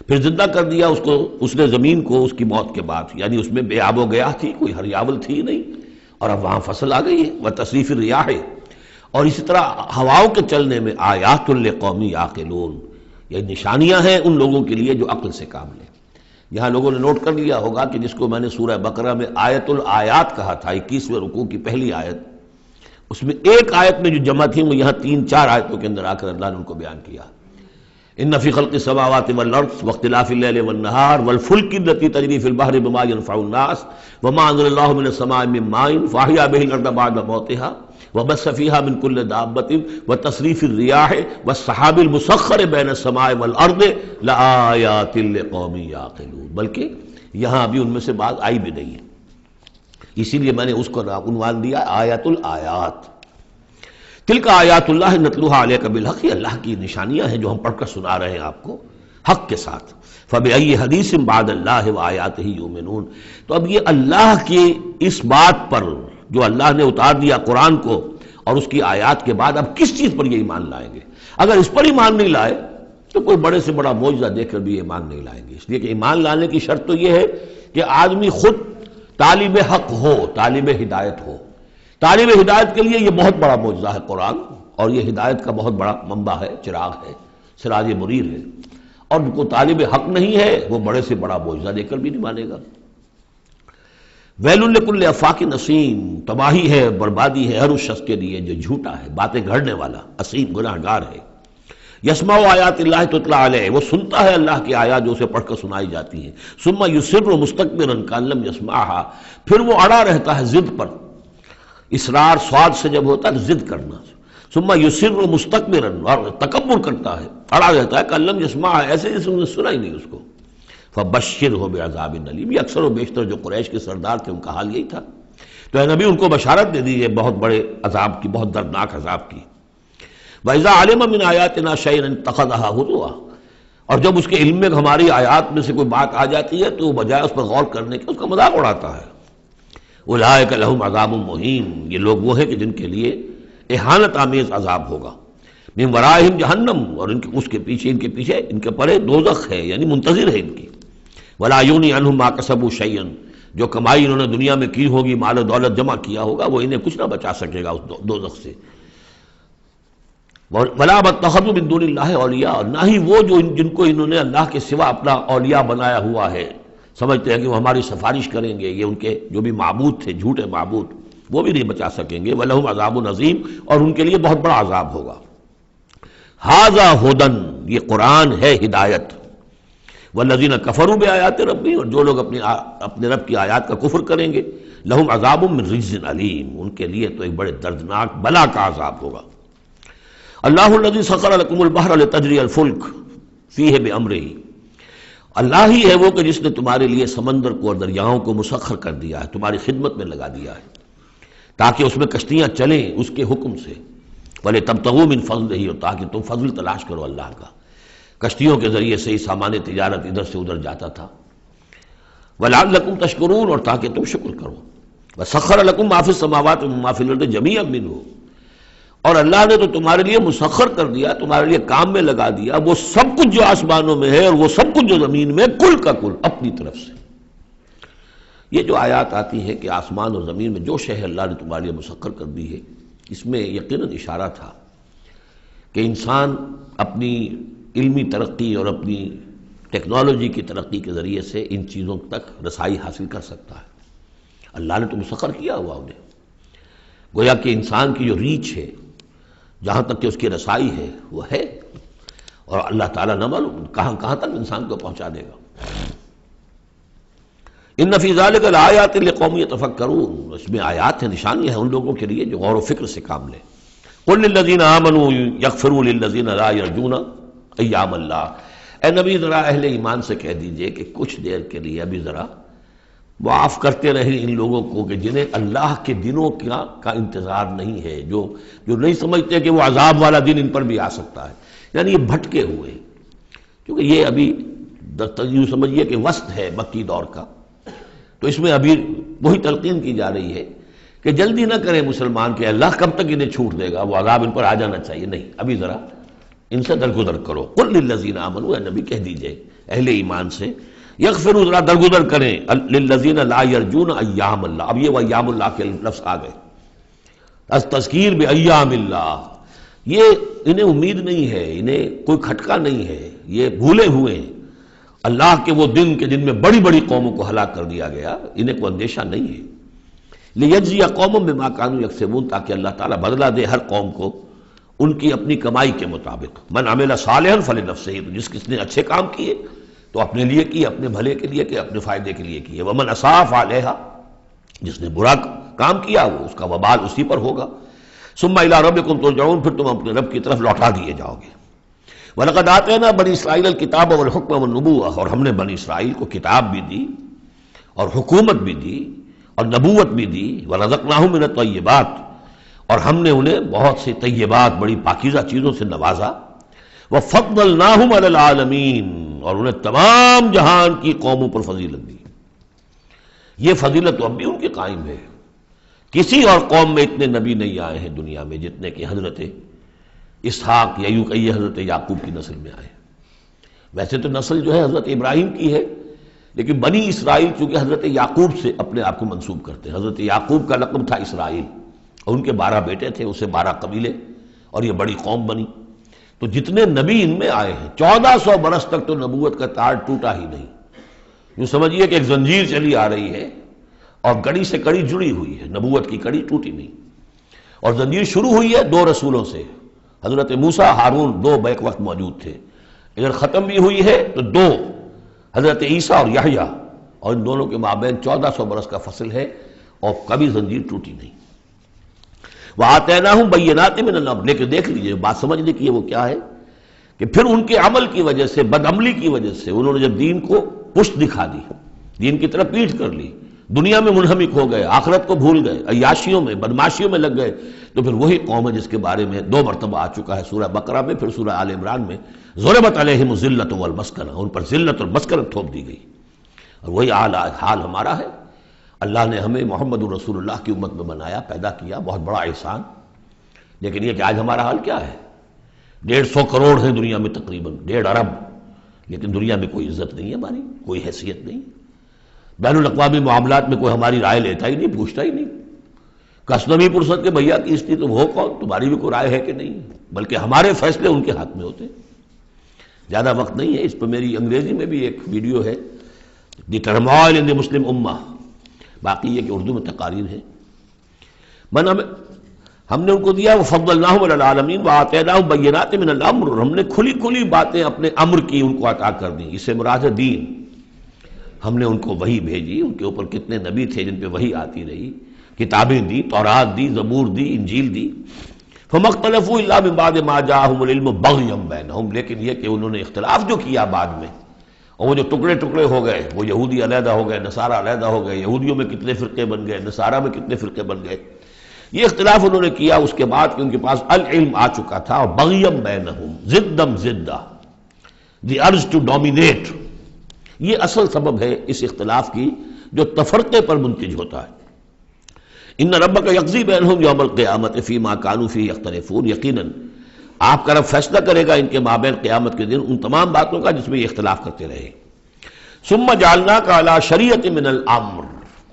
پھر زندہ کر دیا اس کو، اس نے زمین کو اس کی موت کے بعد، یعنی اس میں بے آب و گیا تھی، کوئی ہریاول تھی نہیں، اور اب وہاں فصل آ گئی ہے۔ وتصریف الریاح، اور اسی طرح ہواؤں کے چلنے میں آیات لقوم یعقلون، یہ نشانیاں ہیں ان لوگوں کے لیے جو عقل سے کام لیں۔ یہاں لوگوں نے نوٹ کر لیا ہوگا کہ جس کو میں نے سورہ بقرہ میں آیت الآیات کہا تھا، 21ویں رکوع کی پہلی آیت، اس میں ایک آیت میں جو جمع تھی وہ یہاں 3-4 آیتوں کے اندر آ کر اللہ نے ان کو بیان کیا۔ ان فی خلق السماوات والارض واختلاف اللیل والنہار والفلک التی تجری فی البحر بما ينفع الناس وما انزل اللہ من السماء من ماء فاحیا به الارض بعد موتها وبث فيها من كل دابة وتصریف الریاح والسحاب المسخر بین السماء والارض لآیات لقوم یعقلون، بلکہ یہاں ابھی ان میں سے بات آئی بھی نہیں ہے، اسی لیے میں نے اس کو عنوان دیا آیت الآیات۔ تلک آیات اللہ نتلوہا علیک بالحق، یہ اللہ کی نشانیاں ہیں جو ہم پڑھ کر سنا رہے ہیں آپ کو حق کے ساتھ. فبأي حدیث بعد اللہ وآیاتہ یؤمنون. تو اب یہ اللہ کی اس بات پر جو اللہ نے اتار دیا قرآن کو اور اس کی آیات کے بعد اب کس چیز پر یہ ایمان لائیں گے؟ اگر اس پر ایمان نہیں لائے تو کوئی بڑے سے بڑا معجزہ دیکھ کر بھی ایمان نہیں لائیں گے. اس لیے کہ ایمان لانے کی شرط تو یہ ہے کہ آدمی خود طالب حق ہو، طالب ہدایت ہو. طالب ہدایت کے لیے یہ بہت بڑا معجزہ ہے قرآن، اور یہ ہدایت کا بہت بڑا منبع ہے، چراغ ہے، سراج منیر ہے. اور جو طالب حق نہیں ہے وہ بڑے سے بڑا معجزہ دیکھ کر بھی نہیں مانے گا. ویل لکل افاک نسیم، تباہی ہے، بربادی ہے ہر اس شخص کے لیے جو جھوٹا ہے، باتیں گھڑنے والا، اسیم گناہ گار ہے. یسمع آیات اللہ تتلی علیہ، وہ سنتا ہے اللہ کی آیات جو اسے پڑھ کر سنائی جاتی ہیں. ثم یصر مستکبرا کأن لم یسمعها، پھر وہ اڑا رہتا ہے ضد پر. اصرار سواد سے جب ہوتا ہے ضد کرنا. ثم یصر مستکبرا، اور تکبر کرتا ہے، اڑا رہتا ہے کأن لم یسمعها، ایسے جیسے انہوں نے سنا ہی نہیں اس کو. فبشرہ بعذاب الیم، یہ اکثر و بیشتر جو قریش کے سردار تھے ان کا حال یہی تھا. تو اے نبی ان کو بشارت دے دیجیے بہت بڑے عذاب کی، بہت دردناک عذاب کی. وَإِذَا عَلِمَ مِنْ آيَاتِنَا شَيْئًا اتَّخَذَهَا هُزُوًا، اور جب اس کے علم میں ہماری آیات میں سے کوئی بات آ جاتی ہے تو وہ بجائے اس پر غور کرنے کے اس کا مذاق اڑاتا ہے. أُولَٰئِكَ لَهُمْ عَذَابٌ مُّهِينٌ، یہ لوگ وہ ہیں کہ جن کے لیے اہانت آمیز عذاب ہوگا. من ورائہم جہنم، اور اس کے پیچھے ان کے پرے دوزخ ہے، یعنی منتظر ہے ان کی. وَلَا يُغْنِي عَنْهُم مَّا كَسَبُوا شَيْئًا، جو کمائی انہوں نے دنیا میں کی ہوگی، مال و دولت جمع کیا ہوگا، وہ انہیں کچھ نہ بچا سکے گا اس دوزخ سے. وَلَا مَتَّخَذُوا مِن دُونِ اللَّهِ أَوْلِيَاءَ، اور نہ ہی وہ جن کو انہوں نے اللہ کے سوا اپنا اولیاء بنایا ہوا ہے، سمجھتے ہیں کہ وہ ہماری سفارش کریں گے. یہ ان کے جو بھی معبود تھے، جھوٹے معبود، وہ بھی نہیں بچا سکیں گے. وَلَهُمْ عَذَابٌ عَظِيمٌ، اور ان کے لیے بہت بڑا عذاب ہوگا. هَذَا هُدًى، یہ قرآن ہے ہدایت. والذین کفروا بآیات ربہم، اور جو لوگ اپنے رب کی آیات کا کفر کریں گے، لہم عذاب من رجز علیم، ان کے لیے تو ایک بڑے دردناک بلا کا عذاب ہوگا. اللہ الذی سخر لکم البحر لتجری الفلک فیہ بامرہ، اللہ ہی ہے وہ کہ جس نے تمہارے لیے سمندر کو اور دریاؤں کو مسخر کر دیا ہے، تمہاری خدمت میں لگا دیا ہے تاکہ اس میں کشتیاں چلیں اس کے حکم سے. ولتبتغوا من فضلہ، اور تاکہ تم فضل تلاش کرو اللہ کا. کشتیوں کے ذریعے سے ہی سامان تجارت ادھر سے ادھر جاتا تھا. وَلَعَلَّكُمْ تَشْكُرُونَ، اور تاکہ تم شکر کرو. وَسَخَّرَ لَكُم مَّا فِي السَّمَاوَاتِ وَمَّا فِي الْأَرْضِ جَمِيعًا مِّنْهُ، اور اللہ نے تو تمہارے لیے مسخر کر دیا، تمہارے لیے کام میں لگا دیا وہ سب کچھ جو آسمانوں میں ہے اور وہ سب کچھ جو زمین میں، کل کا کل اپنی طرف سے. یہ جو آیات آتی ہے کہ آسمان اور زمین میں جو شے اللہ نے تمہارے لیے مسخر کر دی ہے، اس میں یقیناً اشارہ تھا کہ انسان اپنی علمی ترقی اور اپنی ٹیکنالوجی کی ترقی کے ذریعے سے ان چیزوں تک رسائی حاصل کر سکتا ہے. اللہ نے تو مسخر کیا ہوا انہیں. گویا کہ انسان کی جو ریچ ہے، جہاں تک کہ اس کی رسائی ہے وہ ہے، اور اللہ تعالیٰ نہ معلوم کہاں تک انسان کو پہنچا دے گا. ان فی ذلک لآیات لقوم یتفکرون، اس میں آیات ہیں، نشانیاں ہیں ان لوگوں کے لیے جو غور و فکر سے کام لیں. قل للذین آمنوا یغفروا للذین لا یرجون ایام اللہ، اے نبی ذرا اہل ایمان سے کہہ دیجئے کہ کچھ دیر کے لیے ابھی ذرا معاف کرتے رہیں ان لوگوں کو کہ جنہیں اللہ کے دنوں کا انتظار نہیں ہے، جو نہیں سمجھتے کہ وہ عذاب والا دن ان پر بھی آ سکتا ہے. یعنی یہ بھٹکے ہوئے، کیونکہ یہ ابھی یوں سمجھیے کہ وسط ہے مکی دور کا، تو اس میں ابھی وہی تلقین کی جا رہی ہے کہ جلدی نہ کریں مسلمان کہ اللہ کب تک انہیں چھوٹ دے گا، وہ عذاب ان پر آ جانا چاہیے. نہیں، ابھی ذرا ان سے درگزر کرو. قل للذین آمنوا، اے نبی کہہ دیجئے اہل ایمان سے، یغفروا ذرا درگزر کریں، للذین لا یرجون ایام اللہ. اب یہ وہ ایام اللہ کے لفظ آ گئے، از تذکیر بایام اللہ، یہ انہیں امید نہیں ہے، انہیں کوئی کھٹکا نہیں ہے، یہ بھولے ہوئے ہیں اللہ کے وہ دن کے جن میں بڑی بڑی قوموں کو ہلاک کر دیا گیا، انہیں کوئی اندیشہ نہیں ہے. لیجزی قوم بما کانوا یکسبون، تاکہ اللہ تعالیٰ بدلہ دے ہر قوم کو ان کی اپنی کمائی کے مطابق. من عمل صالحا فلنفسہ، تو جس نے اچھے کام کیے تو اپنے لیے کیے، اپنے بھلے کے لیے کیے، اپنے فائدے کے لیے کیے. ومن اساء فعلیہا، جس نے برا کام کیا وہ اس کا وبال اسی پر ہوگا. ثم الی ربکم ترجعون، پھر تم اپنے رب کی طرف لوٹا دیے جاؤ گے. وَلَقَدْ آتَيْنَا بَنِي إِسْرَائِيلَ الْكِتَابَ وَالْحُكْمَ وَالنُّبُوَّةَ، اور ہم نے بنی اسرائیل کو کتاب بھی دی اور حکومت بھی دی اور نبوت بھی دی. وَرَزَقْنَاهُم مِّنَ الطَّيِّبَاتِ، اور ہم نے انہیں بہت سی طیبات، بڑی پاکیزہ چیزوں سے نوازا. وَفَضَّلْنَاهُمْ عَلَى الْعَالَمِينَ، اور انہیں تمام جہان کی قوموں پر فضیلت دی. یہ فضیلت تو اب بھی ان کے قائم ہے. کسی اور قوم میں اتنے نبی نہیں آئے ہیں دنیا میں جتنے کہ حضرت اسحاق یا یوں کہیے حضرت یعقوب کی نسل میں آئے. ویسے تو نسل جو ہے حضرت ابراہیم کی ہے، لیکن بنی اسرائیل چونکہ حضرت یعقوب سے اپنے آپ کو منسوب کرتے ہیں. حضرت یعقوب کا لقب تھا اسرائیل، اور ان کے 12 بیٹے تھے، اسے 12 قبیلے، اور یہ بڑی قوم بنی. تو جتنے نبی ان میں آئے ہیں 1400 برس تک تو نبوت کا تار ٹوٹا ہی نہیں. یوں سمجھیے کہ ایک زنجیر چلی آ رہی ہے اور کڑی سے کڑی جڑی ہوئی ہے، نبوت کی کڑی ٹوٹی نہیں. اور زنجیر شروع ہوئی ہے 2 رسولوں سے، حضرت موسیٰ، ہارون، 2 بیک وقت موجود تھے. اگر ختم بھی ہوئی ہے تو 2، حضرت عیسیٰ اور یحییٰ، اور ان دونوں کے مابین 1400 برس کا فصل ہے، اور کبھی زنجیر ٹوٹی نہیں. وَآتَيْنَاهُمْ بَيِّنَاتٍ مِّنَ الْأَمْرِ، لیکن دیکھ لیجئے بات سمجھنے کی ہے وہ کیا ہے کہ پھر ان کے عمل کی وجہ سے، بد عملی کی وجہ سے، انہوں نے جب دین کو پشت دکھا دی، دین کی طرف پیٹھ کر لی، دنیا میں منہمک ہو گئے، آخرت کو بھول گئے، عیاشیوں میں، بدماشیوں میں لگ گئے، تو پھر وہی قوم ہے جس کے بارے میں 2 مرتبہ آ چکا ہے سورہ بقرہ میں، پھر سورہ آل عمران میں، ضربت علیہم الذلۃ والمسکنہ، ان پر ذلت اور مسکنت تھوپ دی گئی. اور وہی حال ہمارا ہے. اللہ نے ہمیں محمد رسول اللہ کی امت میں بنایا، پیدا کیا، بہت بڑا احسان. لیکن یہ کہ آج ہمارا حال کیا ہے؟ 150 کروڑ ہیں دنیا میں، تقریباً 1.5 ارب، لیکن دنیا میں کوئی عزت نہیں ہے ہماری، کوئی حیثیت نہیں. بین الاقوامی معاملات میں کوئی ہماری رائے لیتا ہی نہیں، پوچھتا ہی نہیں. کسٹمی پرسد کے بھیا کی استھی تم ہو کون، تمہاری بھی کوئی رائے ہے کہ نہیں، بلکہ ہمارے فیصلے ان کے ہاتھ میں ہوتے. زیادہ وقت نہیں ہے، اس پہ میری انگریزی میں بھی ایک ویڈیو ہے، دی ٹرموائل ان دی مسلم امہ. باقی یہ کہ اردو میں تقاریر ہے. ہم نے ان کو دیا وَفَضَّلْنَاهُمْ عَلَى الْعَالَمِينَ وَآتَيْنَاهُمْ بَيِّنَاتٍ مِّنَ الْأَمْرِ، ہم نے کھلی کھلی باتیں اپنے امر کی ان کو عطا کر دیں. اس سے مراد ہے دین. ہم نے ان کو وحی بھیجی، ان کے اوپر کتنے نبی تھے جن پہ وحی آتی رہی، کتابیں دی، تورات دی، زبور دی، انجیل دی. فَمَا اخْتَلَفُوا إِلَّا مِن بَعْدِ مَا جَاءَهُمُ الْعِلْمُ بَغْيًا بَيْنَهُمْ، لیکن یہ کہ انہوں نے اختلاف جو کیا بعد میں، اور وہ جو ٹکڑے ٹکڑے ہو گئے، وہ یہودی علیحدہ ہو گئے، نصارہ علیحدہ ہو گئے، یہودیوں میں کتنے فرقے بن گئے، نصارہ میں کتنے فرقے بن گئے، یہ اختلاف انہوں نے کیا اس کے بعد کہ ان کے پاس العلم آ چکا تھا. اور بغیم بینہم، ضدم ضدہ، دی ارج ٹو ڈومینیٹ، یہ اصل سبب ہے اس اختلاف کی جو تفرقے پر منتج ہوتا ہے. ان ربک یقضی بینہم یوم القیامت فیما کانوا فیہ یختلفون، یقیناً آپ کا رب فیصلہ کرے گا ان کے مابین قیامت کے دن ان تمام باتوں کا جس میں یہ اختلاف کرتے رہے. ثم جعلناک علی شریعۃ من الامر،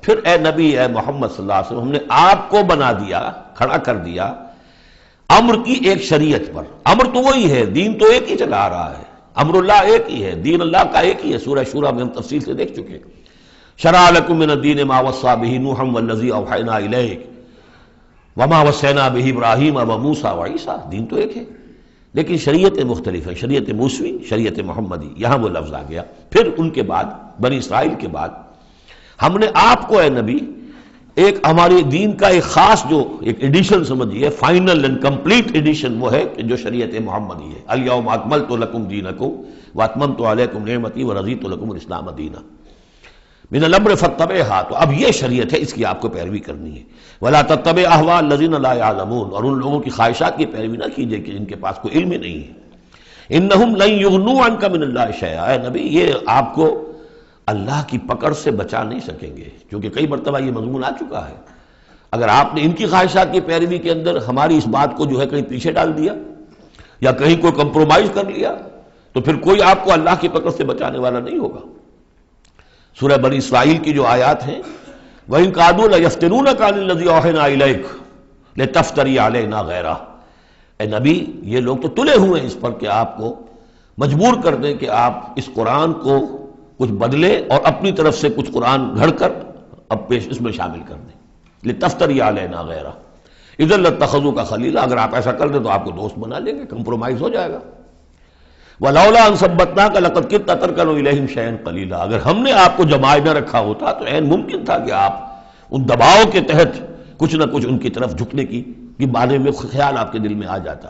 پھر اے نبی، اے محمد صلی اللہ علیہ وسلم، ہم نے آپ کو بنا دیا، کھڑا کر دیا امر کی ایک شریعت پر. امر تو وہی ہے، دین تو ایک ہی چلا آ رہا ہے، امر اللہ ایک ہی ہے، دین اللہ کا ایک ہی ہے. سورہ شورى میں ہم تفصیل سے دیکھ چکے. شرع لکم من الدین ما وصى به نوحا والذی اوحینا الیک وما وصینا به ابراہیم وموسیٰ وعیسیٰ. دین تو ایک ہے لیکن شریعتیں مختلف ہیں. شریعت موسوی، شریعت محمدی، یہاں وہ لفظ آ گیا. پھر ان کے بعد بنی اسرائیل کے بعد ہم نے آپ کو اے نبی ایک ہماری دین کا ایک خاص جو ایک ایڈیشن سمجھیے، فائنل اینڈ کمپلیٹ ایڈیشن، وہ ہے کہ جو شریعت محمدی ہے. الیوم اکملت لکم دینکم واتممت علیکم نعمتی ورضیت لکم الاسلام دینا من الامر فاتبعھا. تو اب یہ شریعت ہے، اس کی آپ کو پیروی کرنی ہے. ولا تتبع اہواء الذین لا یعلمون، اور ان لوگوں کی خواہشات کی پیروی نہ کیجیے کہ جن کے پاس کوئی علم ہی نہیں ہے. انہم لن یغنوا عنک من اللہ شیئا، اے نبی یہ آپ کو اللہ کی پکڑ سے بچا نہیں سکیں گے، کیونکہ کئی مرتبہ یہ مضمون آ چکا ہے. اگر آپ نے ان کی خواہشات کی پیروی کے اندر ہماری اس بات کو جو ہے کہیں پیچھے ڈال دیا یا کہیں کوئی کمپرومائز کر لیا تو پھر کوئی آپ کو اللہ کی پکڑ سے بچانے والا نہیں ہوگا. سورہ بنی اسرائیل کی جو آیات ہیں، وَإِن كَادُوا لَيَفْتِنُونَكَ عَنِ الَّذِي أَوْحَيْنَا إِلَيْكَ لِتَفْتَرِيَ عَلَيْنَا غَيْرَهُ. اے نبی یہ لوگ تو تلے ہوئے ہیں اس پر کہ آپ کو مجبور کر دیں کہ آپ اس قرآن کو کچھ بدلے اور اپنی طرف سے کچھ قرآن گھڑ کر اب پیش اس میں شامل کر دیں. لِتَفْتَرِيَ عَلَيْنَا غَيْرَهُ اِذًا لَاتَّخَذُوكَ خَلِيلًا، اگر آپ ایسا کر دیں تو آپ کو دوست بنا لیں گے، کمپرومائز ہو جائے گا. وَلَوْلَا أَن ثَبَّتْنَاكَ لَقَدْ كِدتَّ تَرْكَنُ إِلَيْهِمْ شَيْئًا قَلِيلًا، اگر ہم نے آپ کو جمائے نہ رکھا ہوتا تو عین ممکن تھا کہ آپ ان دباؤ کے تحت کچھ نہ کچھ ان کی طرف جھکنے کی بارے میں خیال آپ کے دل میں آ جاتا.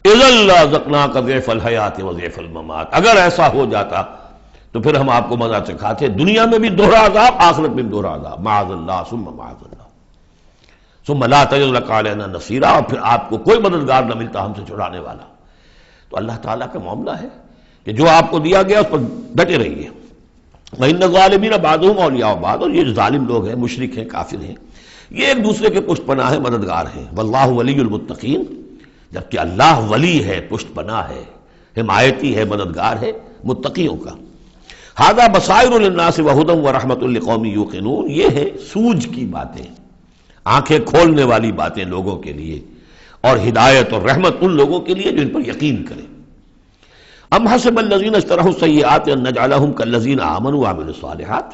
إِذًا لَأَذَقْنَاكَ ضِعْفَ الْحَيَاةِ وَضِعْفَ الْمَمَاتِ، اگر ایسا ہو جاتا تو پھر ہم آپ کو مزہ چکھاتے، دنیا میں بھی دوہرا عذاب، آخرت میں بھی دوہرا عذاب، معاذ اللہ ثم معاذ اللہ. ثم لا تجد لك علينا نصيرا، اور پھر آپ کو کوئی مددگار نہ ملتا ہم سے چھڑانے والا۔ تو اللہ تعالیٰ کا معاملہ ہے کہ جو آپ کو دیا گیا اس پر ڈٹے رہیے۔ وَإِنَّ الظَّالِمِينَ بَعْضُهُمْ أَوْلِيَاءُ بَعْضٍ، اور یہ جو ظالم لوگ ہیں، مشرک ہیں، کافر ہیں، یہ ایک دوسرے کے پشت پناہ ہیں، مددگار ہیں۔ وَاللَّهُ وَلِيُّ الْمُتَّقِينَ، جبکہ اللہ ولی ہے، پشت پناہ ہے، حمایتی ہے، مددگار ہے متقیوں کا۔ ھذا بصائر للناس وہدی ورحمۃ لقوم یوقنون، یہ ہے سوجھ کی باتیں، آنکھیں کھولنے والی باتیں لوگوں کے لیے، اور ہدایت اور رحمت ان لوگوں کے لیے جو ان پر یقین کریں۔ ام حسب الذین اجترحوا السیئات ان نجعلہم کالذین آمنوا وعملوا الصالحات،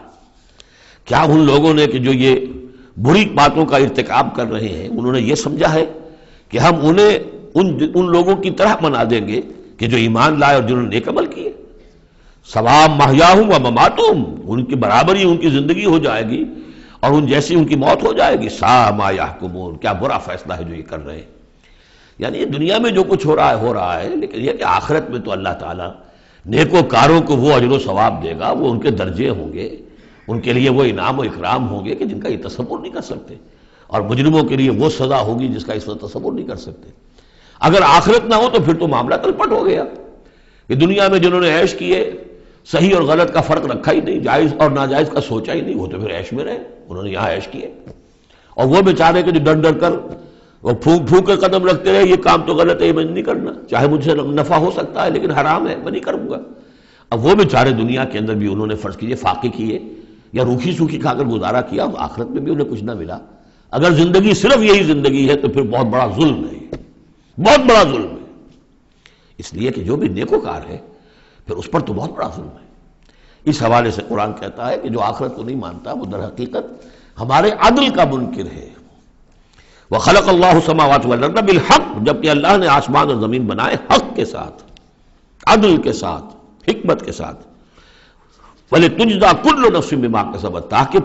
کیا ان لوگوں نے کہ جو یہ بری باتوں کا ارتکاب کر رہے ہیں، انہوں نے یہ سمجھا ہے کہ ہم انہیں ان لوگوں کی طرح بنا دیں گے کہ جو ایمان لائے اور جنہوں نے نیک عمل کیے، سواء محیاہم و مماتہم، ان کی برابری ان کی زندگی ہو جائے گی اور ان جیسی ان کی موت ہو جائے گی۔ ساء ما یحکمون، کیا برا فیصلہ ہے جو یہ کر رہے ہیں۔ یعنی یہ دنیا میں جو کچھ ہو رہا ہے، لیکن یہ کہ آخرت میں تو اللہ تعالیٰ نیکوکاروں کو وہ اجر و ثواب دے گا، وہ ان کے درجے ہوں گے، ان کے لیے وہ انعام و اکرام ہوں گے کہ جن کا یہ تصور نہیں کر سکتے، اور مجرموں کے لیے وہ سزا ہوگی جس کا اس وقت تصور نہیں کر سکتے۔ اگر آخرت نہ ہو تو پھر تو معاملہ تلپٹ ہو گیا کہ دنیا میں جنہوں نے عیش کیے، صحیح اور غلط کا فرق رکھا ہی نہیں، جائز اور ناجائز کا سوچا ہی نہیں، وہ تو پھر عیش میں رہے، انہوں نے یہاں عیش کیے۔ اور وہ بیچارے کہ جو ڈر ڈر کر وہ پھونک پھونک کے قدم رکھتے رہے، یہ کام تو غلط ہے، یہ میں نہیں کرنا، چاہے مجھ سے نفع ہو سکتا ہے لیکن حرام ہے، میں نہیں کروں گا۔ اب وہ بیچارے دنیا کے اندر بھی انہوں نے فرض کیجئے فاقے کیے یا روکھی سوکھی کھا کر گزارا کیا، آخرت میں بھی انہیں کچھ نہ ملا۔ اگر زندگی صرف یہی زندگی ہے تو پھر بہت بڑا ظلم ہے، بہت بڑا ظلم ہے۔ اس لیے کہ جو بھی نیکوکار ہے پھر اس پر تو بہت بڑا ظلم ہے۔ اس حوالے سے قرآن کہتا ہے کہ جو آخرت کو نہیں مانتا وہ در حقیقت ہمارے عدل کا منکر ہے۔ وَخَلَقَ اللَّهُ السَّمَاوَاتِ وَالْأَرْضَ بِالْحَقِّ، جبکہ اللہ نے آسمان اور زمین بنائے حق کے ساتھ، عدل کے ساتھ، حکمت کے ساتھ۔ وَلِتُجْزَىٰ كُلُّ نَفْسٍ بِمَا كَسَبَتْ، تاکہ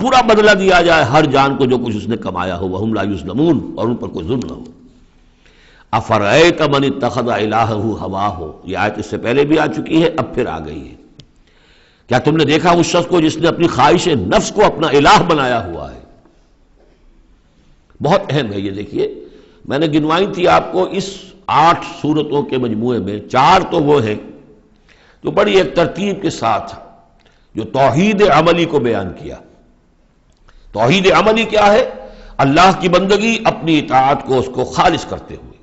پورا بدلہ دیا جائے ہر جان کو جو کچھ اس نے کمایا ہو، وَهُمْ لَا يُظْلَمُونَ، اور ان پر کوئی ظلم نہ ہو۔ أَفَرَأَيْتَ مَنِ اتَّخَذَ إِلَٰهَهُ هَوَاهُ، یہ آیت اس سے پہلے بھی آ چکی ہے، اب پھر آ گئی ہے۔ کیا تم نے دیکھا اس شخص کو جس نے اپنی خواہش نفس کو اپنا الہ بنایا ہوا ہے؟ بہت اہم ہے یہ۔ دیکھیے میں نے گنوائی تھی آپ کو اس 8 صورتوں کے مجموعے میں 4 تو وہ ہیں جو بڑی ایک ترتیب کے ساتھ جو توحید عملی کو بیان کیا۔ توحید عملی کیا ہے؟ اللہ کی بندگی، اپنی اطاعت کو اس کو خالص کرتے ہوئے،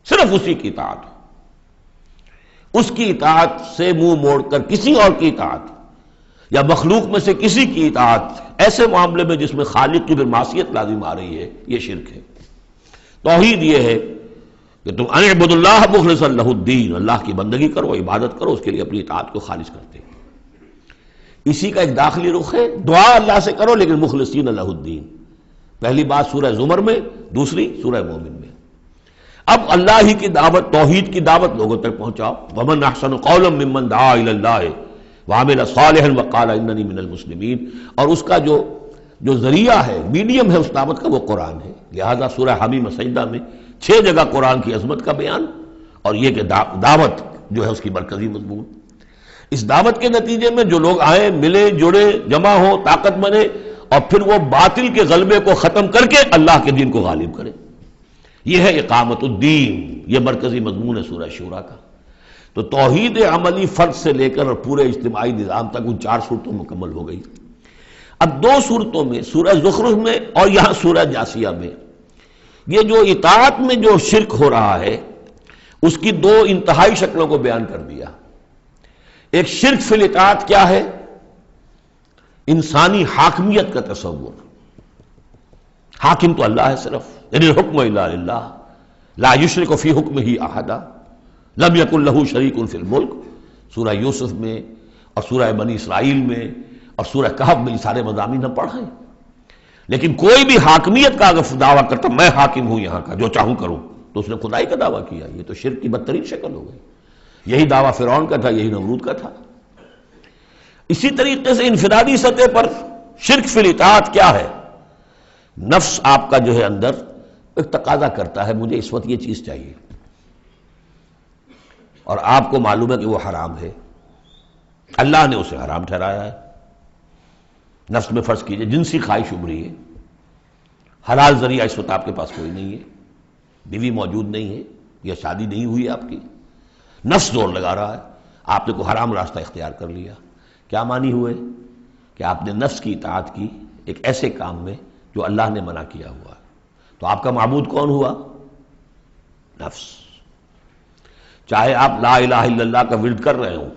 صرف اسی کی اطاعت، اس کی اطاعت سے منہ موڑ کر کسی اور کی اطاعت یا مخلوق میں سے کسی کی اطاعت ایسے معاملے میں جس میں خالق کی پھر معصیت لازم آ رہی ہے، یہ شرک ہے۔ توحید یہ ہے کہ تم ان اعبدوا اللہ مخلصا لہ الدین، اللہ کی بندگی کرو، عبادت کرو، اس کے لیے اپنی اطاعت کو خالص کرتے ہیں۔ اسی کا ایک داخلی رخ ہے، دعا اللہ سے کرو لیکن مخلصین لہ الدین۔ پہلی بات سورہ زمر میں، دوسری سورہ مومن میں۔ اب اللہ ہی کی دعوت، توحید کی دعوت لوگوں تک پہنچاؤ۔ ومن احسن قولا ممن دعا الی اللہ وعمل صالحا وقال اننی من المسلمین، اور اس کا جو ذریعہ ہے، میڈیم ہے اس دعوت کا، وہ قرآن ہے۔ لہذا سورہ حمیم سجدہ میں 6 جگہ قرآن کی عظمت کا بیان، اور یہ کہ دعوت جو ہے اس کی مرکزی مضمون۔ اس دعوت کے نتیجے میں جو لوگ آئیں، ملے، جڑے، جمع ہو، طاقت بنے، اور پھر وہ باطل کے غلبے کو ختم کر کے اللہ کے دین کو غالب کرے، یہ ہے اقامت الدین، یہ مرکزی مضمون ہے سورہ شورى کا۔ تو توحید عملی فرد سے لے کر اور پورے اجتماعی نظام تک ان 4 صورتوں مکمل ہو گئی۔ اب 2 صورتوں میں، سورہ زخرف میں اور یہاں سورہ جاسیہ میں، یہ جو اطاعت میں جو شرک ہو رہا ہے اس کی 2 انتہائی شکلوں کو بیان کر دیا۔ ایک شرک فی الاطاعت کیا ہے؟ انسانی حاکمیت کا تصور، حاکم تو اللہ ہے صرف، ان الحکم الا للہ لا یشرک فی حکمہ احدا لم یکن لہ شریک فی الملک، سورہ یوسف میں اور سورہ بنی اسرائیل میں اور سورہ کہف میں یہ سارے مضامین ہم پڑھ ہیں۔ لیکن کوئی بھی حاکمیت کا اگر دعویٰ کرتا میں حاکم ہوں یہاں کا، جو چاہوں کروں، تو اس نے خدائی کا دعویٰ کیا۔ یہ تو شرک کی بدترین شکل ہو گئی۔ یہی دعویٰ فرعون کا تھا، یہی نمرود کا تھا۔ اسی طریقے سے انفرادی سطح پر شرک فی الاطاعت کیا ہے؟ نفس آپ کا جو ہے اندر ایک تقاضا کرتا ہے مجھے اس وقت یہ چیز چاہیے، اور آپ کو معلوم ہے کہ وہ حرام ہے، اللہ نے اسے حرام ٹھہرایا ہے۔ نفس میں فرض کیجئے جنسی خواہش ابھری ہے، حلال ذریعہ اس وقت آپ کے پاس کوئی نہیں ہے، بیوی موجود نہیں ہے یا شادی نہیں ہوئی آپ کی، نفس زور لگا رہا ہے، آپ نے کوئی حرام راستہ اختیار کر لیا، کیا مانی ہوئے کہ آپ نے نفس کی اطاعت کی ایک ایسے کام میں جو اللہ نے منع کیا ہوا ہے۔ تو آپ کا معبود کون ہوا؟ نفس۔ چاہے آپ لا الہ الا اللہ کا ورد کر رہے ہوں،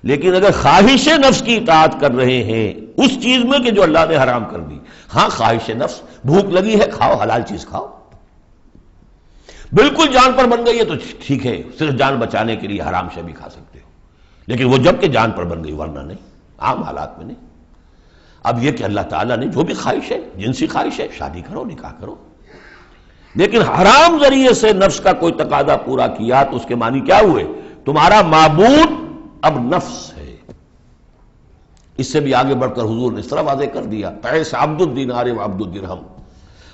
لیکن اگر خواہش نفس کی اطاعت کر رہے ہیں اس چیز میں کہ جو اللہ نے حرام کر دی، ہاں خواہش نفس، بھوک لگی ہے کھاؤ، حلال چیز کھاؤ، بالکل جان پر بن گئی ہے تو ٹھیک ہے، صرف جان بچانے کے لیے حرام شے بھی کھا سکتے ہو، لیکن وہ جب کہ جان پر بن گئی، ورنہ نہیں، عام حالات میں نہیں۔ اب یہ کہ اللہ تعالیٰ نے جو بھی خواہش ہے، جنسی خواہش ہے، شادی کرو، نکاح کرو، لیکن حرام ذریعے سے نفس کا کوئی تقاضا پورا کیا تو اس کے معنی کیا ہوئے؟ تمہارا معبود اب نفس ہے۔ اس سے بھی آگے بڑھ کر حضور نے اس طرح واضح کر دیا، تعس عبد الدینار و عبد الدرہم،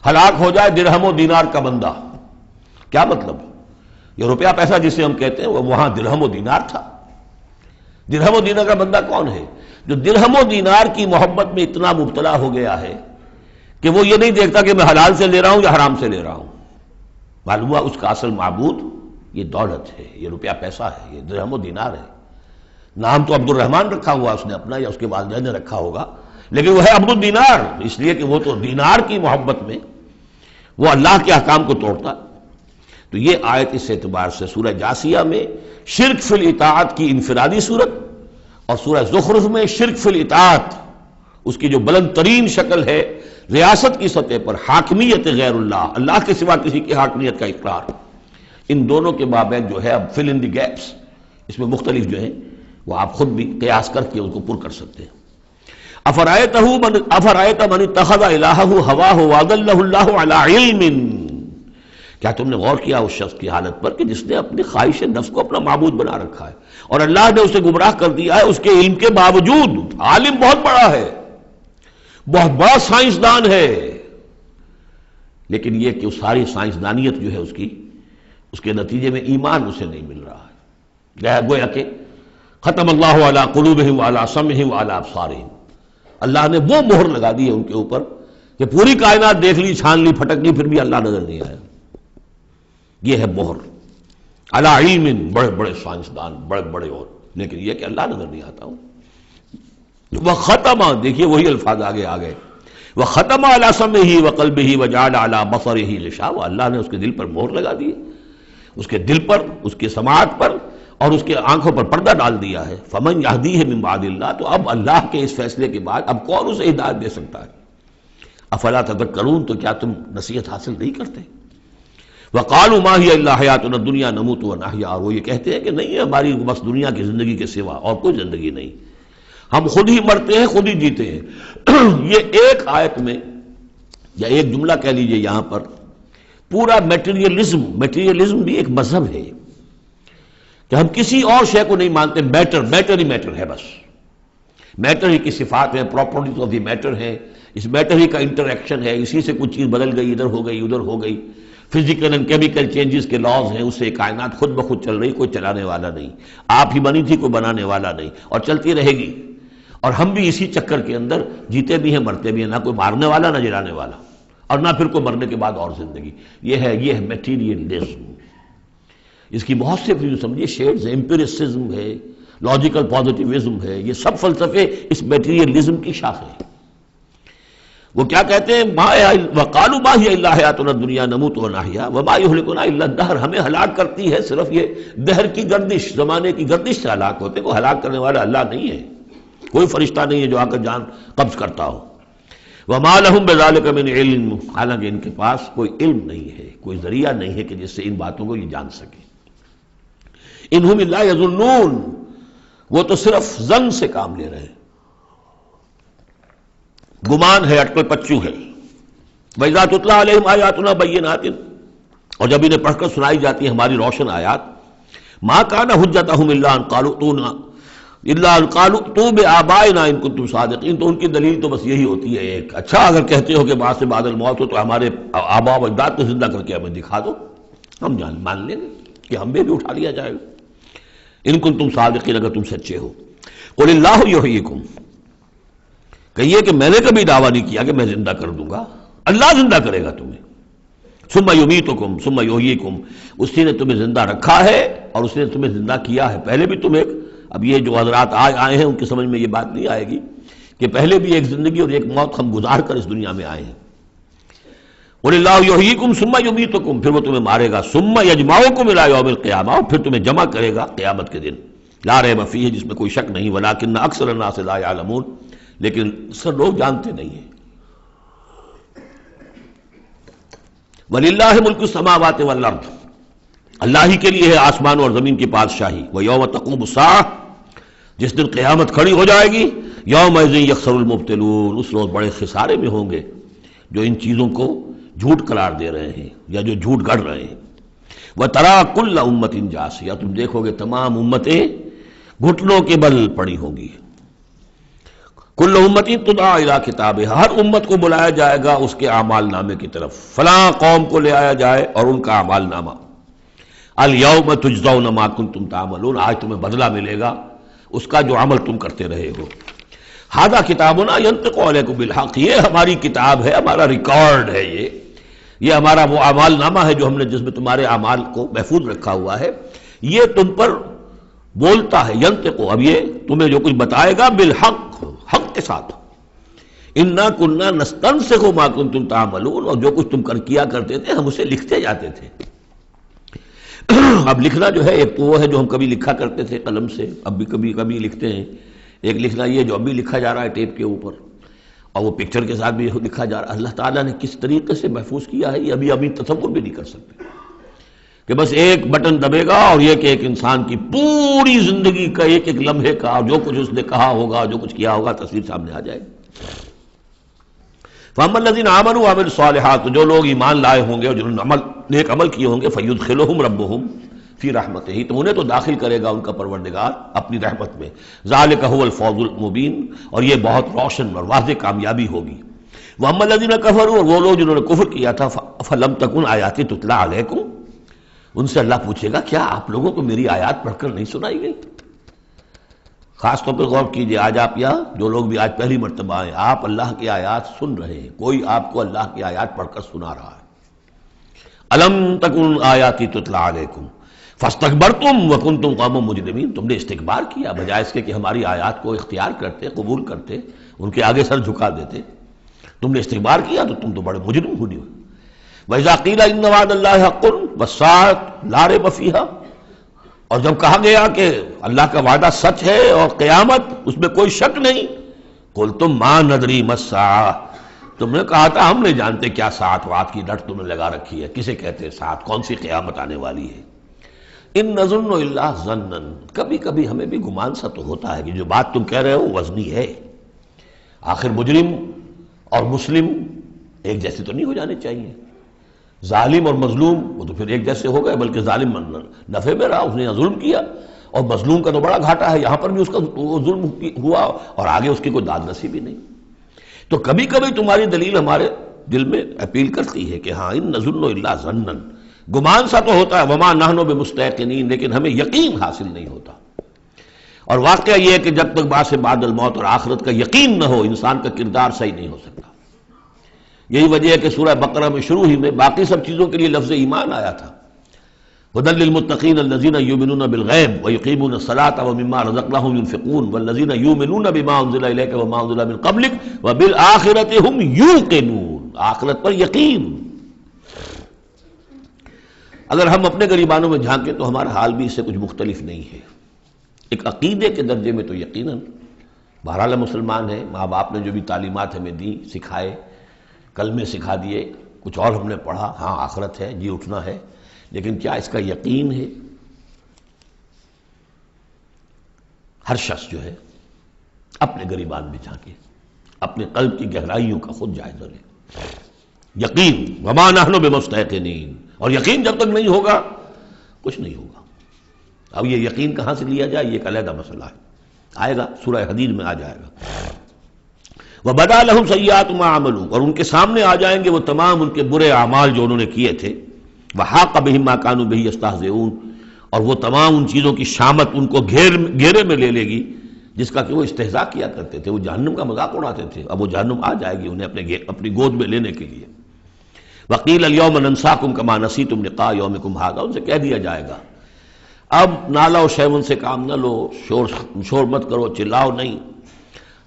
ہلاک ہو جائے درہم و دینار کا بندہ۔ کیا مطلب؟ یہ روپیہ پیسہ جسے ہم کہتے ہیں وہ وہاں درہم و دینار تھا۔ درہم و دینار کا بندہ کون ہے؟ جو درہم و دینار کی محبت میں اتنا مبتلا ہو گیا ہے کہ وہ یہ نہیں دیکھتا کہ میں حلال سے لے رہا ہوں یا حرام سے لے رہا ہوں۔ معلوم ہوا اس کا اصل معبود یہ دولت ہے، یہ روپیہ پیسہ ہے، یہ درہم و دینار ہے۔ نام تو عبد الرحمن رکھا ہوا اس نے اپنا یا اس کے والدین نے رکھا ہوگا، لیکن وہ ہے عبد الدینار، اس لیے کہ وہ تو دینار کی محبت میں وہ اللہ کے احکام کو توڑتا۔ تو یہ آیت اس اعتبار سے سورہ جاسیہ میں شرک فی الاطاعت کی انفرادی صورت، اور سورہ زخرف میں شرک فی الاطاعت اس کی جو بلند ترین شکل ہے ریاست کی سطح پر حاکمیت غیر اللہ، اللہ کے سوا کسی کی حاکمیت کا اقرار، ان دونوں کے مابین جو ہے اب فل ان دی گیپس اس میں مختلف جو ہیں وہ آپ خود بھی قیاس کر کے ان کو پر کر سکتے ہیں۔ افرأیت من اتخذ الہہ ہواہ واضلہ اللہ علی علم، کیا تم نے غور کیا اس شخص کی حالت پر کہ جس نے اپنی خواہش نفس کو اپنا معبود بنا رکھا ہے اور اللہ نے اسے گمراہ کر دیا ہے اس کے علم کے باوجود؟ عالم بہت بڑا ہے، بہت بڑا سائنسدان ہے، لیکن یہ کہ اس ساری سائنسدانیت جو ہے اس کے نتیجے میں ایمان اسے نہیں مل رہا ہے۔ گویا کہ ختم اللہ علی قلوبہم وعلی سمعہم وعلی ابصارہم، اللہ نے وہ مہر لگا دی ہے ان کے اوپر کہ پوری کائنات دیکھ لی، چھان لی، پھٹک لی، پھر بھی اللہ نظر نہیں آیا۔ یہ ہے مہر علی علم، بڑے بڑے سائنسدان، بڑے بڑے، اور لیکن یہ کہ اللہ نظر نہیں آتا ہوں۔ وختم، دیکھیے وہی الفاظ آگے آ گئے، وختم علی سمعہ وقلبہ وجعل علی بصرہ غشاوہ، اللہ نے اس کے دل پر مہر لگا دی، اس کے دل پر، اس کے سماعت پر اور اس کے آنکھوں پر پردہ ڈال دیا ہے۔ فمن یہدیہ من بعد اللہ، تو اب اللہ کے اس فیصلے کے بعد اب کون اسے ہدایت دے سکتا ہے؟ افلا تذکرون، تو کیا تم نصیحت حاصل نہیں کرتے؟ وقالوا ما هي الا حیاتنا الدنیا نموت ونحیا، اور وہ یہ کہتے ہیں کہ نہیں ہے ہماری بس دنیا کی زندگی کے سوا اور کوئی زندگی نہیں، ہم خود ہی مرتے ہیں خود ہی جیتے ہیں۔ یہ ایک آیت میں یا ایک جملہ کہہ لیجئے یہاں پر پورا میٹیریلزم بھی ایک مذہب ہے کہ ہم کسی اور شے کو نہیں مانتے، میٹر ہی میٹر ہے، بس میٹر ہی کی صفات ہیں، پراپرٹیز آف دی میٹر ہیں، اس میٹر ہی کا انٹریکشن ہے، اسی سے کچھ چیز بدل گئی، ادھر ہو گئی ادھر ہو گئی، فزیکل اینڈ کیمیکل چینجز کے لاز ہیں، اس سے کائنات خود بخود چل رہی، کوئی چلانے والا نہیں، آپ ہی بنی تھی کوئی بنانے والا نہیں، اور چلتی رہے گی، اور ہم بھی اسی چکر کے اندر جیتے بھی ہیں مرتے بھی ہیں، نہ کوئی مارنے والا نہ جلانے والا، اور نہ پھر کوئی مرنے کے بعد اور زندگی۔ یہ ہے میٹیریلزم، اس کی بہت سے سمجھیے شیڈز ہیں، امپیریسزم ہے، لاجیکل پازیٹیوزم ہے، یہ سب فلسفے اس میٹیریلزم کی شاخ ہیں۔ وہ کیا کہتے ہیں؟ وقالوا ما هي الا حیاتنا الدنیا نموت ونحیا وما یہلکنا الا الدہر، ہمیں ہلاک کرتی ہے صرف یہ دہر کی گردش، زمانے کی گردش سے ہلاک ہوتے ہیں، کوئی ہلاک کرنے والا اللہ نہیں ہے، کوئی فرشتہ نہیں ہے جو آ کر جان قبض کرتا ہو۔ وما لهم بذلک من علم، حالانکہ ان کے پاس کوئی علم نہیں ہے، کوئی ذریعہ نہیں ہے کہ جس سے ان باتوں کو یہ جان سکے۔ انہم الا یظنون، وہ تو صرف ظن سے کام لے رہے ہیں، گمان ہے، اٹکل پچو ہے۔ وَإِذَا تُتْلَىٰ عَلَيْهِمْ آيَاتُنَا بَيِّنَاتٍ، اور جب انہیں پڑھ کر سنائی جاتی ہیں ہماری روشن آیات، مَا كَانَ حُجَّتُهُمْ إِلَّا أَن قَالُوا ائْتُوا بِآبَائِنَا إِن كُنتُمْ صَادِقِينَ، تو ان کی دلیل تو بس یہی ہوتی ہے ایک، اچھا اگر کہتے ہو کہ بعد سے بعد الموت ہو تو ہمارے آباء و اجداد کو زندہ کر کے ہمیں دکھا دو، ہم مان لیں گے کہ ہم بھی اٹھا لیا جائے گا، ان کنتم صادقین، اگر تم سچے ہو۔ قل اللہ یحییکم، کہیے کہ میں نے کبھی دعویٰ نہیں کیا کہ میں زندہ کر دوں گا، اللہ زندہ کرے گا تمہیں. ثم یمیتکم ثم یحییکم، اسی نے تمہیں زندہ رکھا ہے اور اس نے تمہیں زندہ کیا ہے. پہلے بھی تم ایک، اب یہ جو حضرات آج آئے ہیں ان کی سمجھ میں یہ بات نہیں آئے گی کہ پہلے بھی ایک زندگی اور ایک موت ہم گزار کر اس دنیا میں آئے ہیں. قل اللہ یحییکم ثم یمیتکم، پھر وہ تمہیں مارے گا. ثم یجمعکم الی یوم القیامہ، اور پھر تمہیں جمع کرے گا قیامت کے دن. لا ریب فیہ، جس میں کوئی شک نہیں. ولکن اکثر الناس لا یعلمون، لیکن اکثر لوگ جانتے نہیں ہیں. وَلِلَّهِ مُلْكُ السَّمَاوَاتِ وَالْأَرْضِ، اللہ ہی کے لیے ہے آسمانوں اور زمین کی بادشاہی. وَيَوْمَ تَقُومُ السَّاعَةُ، جس دن قیامت کھڑی ہو جائے گی. يَوْمَئِذٍ يَخْسَرُ الْمُبْطِلُونَ، اس روز بڑے خسارے میں ہوں گے جو ان چیزوں کو جھوٹ قرار دے رہے ہیں یا جو جھوٹ گڑھ رہے ہیں. وَتَرَىٰ كُلَّ أُمَّةٍ جَاثِيَةٍ، تم دیکھو گے تمام امتیں گھٹنوں کے بل پڑی ہوں گی. کل امت تدعی الی کتابہا، ہر امت کو بلایا جائے گا اس کے اعمال نامے کی طرف. فلاں قوم کو لے آیا جائے اور ان کا اعمال نامہ. الیوم تجزون ما کنتم تعملون، آج تمہیں بدلہ ملے گا اس کا جو عمل تم کرتے رہے ہو. ھذا کتابنا ینطق علیکم بالحق، یہ ہماری کتاب ہے، ہمارا ریکارڈ ہے. یہ ہمارا وہ اعمال نامہ ہے جو ہم نے، جس میں تمہارے اعمال کو محفوظ رکھا ہوا ہے. یہ تم پر بولتا ہے. ینطق، اب یہ تمہیں جو کچھ بتائے گا بالحق، حق کے ساتھ. انا کنا نستنسخ ما کنتم تعملون، اور جو کچھ تم کیا کرتے تھے ہم اسے لکھتے جاتے تھے. اب لکھنا جو ہے ایک تو وہ ہے جو ہم کبھی لکھا کرتے تھے قلم سے، اب بھی کبھی کبھی لکھتے ہیں. ایک لکھنا یہ جو ابھی لکھا جا رہا ہے ٹیپ کے اوپر، اور وہ پکچر کے ساتھ بھی لکھا جا رہا ہے. اللہ تعالیٰ نے کس طریقے سے محفوظ کیا ہے یہ ابھی تصور بھی نہیں کر سکتے کہ بس ایک بٹن دبے گا اور یہ کہ ایک انسان کی پوری زندگی کا ایک ایک لمحے کا جو کچھ اس نے کہا ہوگا، جو کچھ کیا ہوگا، تصویر سامنے آ جائے گی. فَأَمَّا الَّذِينَ آمَنُوا وَعَمِلُوا الصَّالِحَاتِ، جو لوگ ایمان لائے ہوں گے اور جنہوں نے نیک عمل کیے ہوں گے، فَيُدْخِلُهُمْ رَبُّهُمْ فِي رَحْمَتِهِ، تو انہیں تو داخل کرے گا ان کا پروردگار اپنی رحمت میں. ذَلِكَ هُوَ الْفَوْزُ الْمُبِينُ، اور یہ بہت روشن اور واضح کامیابی ہوگی. وَأَمَّا الَّذِينَ كَفَرُوا، اور وہ لوگ جنہوں نے کفر کیا تھا، فَلَمْ تَكُنْ آيَاتِي تُتْلَىٰ عَلَيْكُمْ، ان سے اللہ پوچھے گا کیا آپ لوگوں کو میری آیات پڑھ کر نہیں سنائی گئی؟ خاص طور پر غور کیجئے، آج آپ یہاں جو لوگ بھی آج پہلی مرتبہ آئے، آپ اللہ کی آیات سن رہے ہیں، کوئی آپ کو اللہ کی آیات پڑھ کر سنا رہا ہے. الم تکن آیاتی تتلی علیکم فاستکبرتم وکنتم قوما مجرمین، تم نے استکبار کیا بجائے اس کے کہ ہماری آیات کو اختیار کرتے، قبول کرتے، ان کے آگے سر جھکا دیتے. تم نے استکبار کیا تو تم تو بڑے مجرم ہوئے. وَإِذَا قِيلَ إِنَّ وَعْدَ اللَّهِ حَقٌّ وَالسَّاعَةُ لَا رَيْبَ فِيهَا، اور جب کہا گیا کہ اللہ کا وعدہ سچ ہے اور قیامت اس میں کوئی شک نہیں، قُلْتُم مَا نَدْرِي مَا السَّاعَةُ، تم نے کہا تھا ہم نہیں جانتے کیا ساعت وعد کی ڈٹ تم نے لگا رکھی ہے، کسے کہتے ہیں ساعت، کون سی قیامت آنے والی ہے. ان نظن الا ظنا، کبھی کبھی ہمیں بھی گمان سا تو ہوتا ہے کہ جو بات تم کہہ رہے ہو وزنی ہے. آخر مجرم اور مسلم ایک جیسے تو نہیں ہو جانے چاہیے. ظالم اور مظلوم وہ تو پھر ایک جیسے ہو گئے، بلکہ ظالم نفع میں رہا، اس نے ظلم کیا، اور مظلوم کا تو بڑا گھاٹا ہے، یہاں پر بھی اس کا ظلم ہوا اور آگے اس کی کوئی داد نصیبی نہیں. تو کبھی کبھی تمہاری دلیل ہمارے دل میں اپیل کرتی ہے کہ ہاں ان نظن الا ظنا، گمان سا تو ہوتا ہے، وما نحن بمستيقنين، لیکن ہمیں یقین حاصل نہیں ہوتا. اور واقعہ یہ ہے کہ جب تک بعث بعد الموت اور آخرت کا یقین نہ ہو انسان کا کردار صحیح نہیں ہو سکتا. یہی وجہ ہے کہ سورہ بقرہ میں شروع ہی میں باقی سب چیزوں کے لیے لفظ ایمان آیا تھا. هدى للمتقين الذين يؤمنون بالغیب ويقيمون الصلاة ومما رزقناهم ينفقون والذين يؤمنون بما انزل اليك وما انزل من قبلك وبالآخرة هم يوقنون، آخرت پر یقین. اگر ہم اپنے گریبانوں میں جھانکیں تو ہمارا حال بھی اس سے کچھ مختلف نہیں ہے. ایک عقیدے کے درجے میں تو یقیناً بہرحال مسلمان ہیں، ماں باپ نے جو بھی تعلیمات ہمیں دی، سکھائے، کلمے سکھا دیے، کچھ اور ہم نے پڑھا، ہاں آخرت ہے، جی اٹھنا ہے، لیکن کیا اس کا یقین ہے؟ ہر شخص جو ہے اپنے گریبان میں جھانکے، اپنے قلب کی گہرائیوں کا خود جائزہ لے. یقین وما نحن بمستيقنين، اور یقین جب تک نہیں ہوگا کچھ نہیں ہوگا. اب یہ یقین کہاں سے لیا جائے یہ ایک علیحدہ مسئلہ ہے، آئے گا سورہ حدید میں آ جائے گا. وَبَدَا لَهُمْ سَيِّئَاتُ مَا عَمَلُوا، اور ان کے سامنے آ جائیں گے وہ تمام ان کے برے اعمال جو انہوں نے کیے تھے. وَحَاقَ بِهِم مَا كَانُوا بِهِ يَسْتَهْزِئُونَ، اور وہ تمام ان چیزوں کی شامت ان کو گھیرے میں لے لے گی جس کا کہ وہ استہزاء کیا کرتے تھے، وہ جہنم کا مذاق اڑاتے تھے، اب وہ جہنم آ جائے گی انہیں اپنی گود میں لینے کے لیے۔ وقیل الیوم ننساکم کما نسیتم لقاء یومکم ھذا، ان سے کہہ دیا جائے گا اب نالا و شیون سے کام نہ لو، شور مت کرو، چلاؤ نہیں،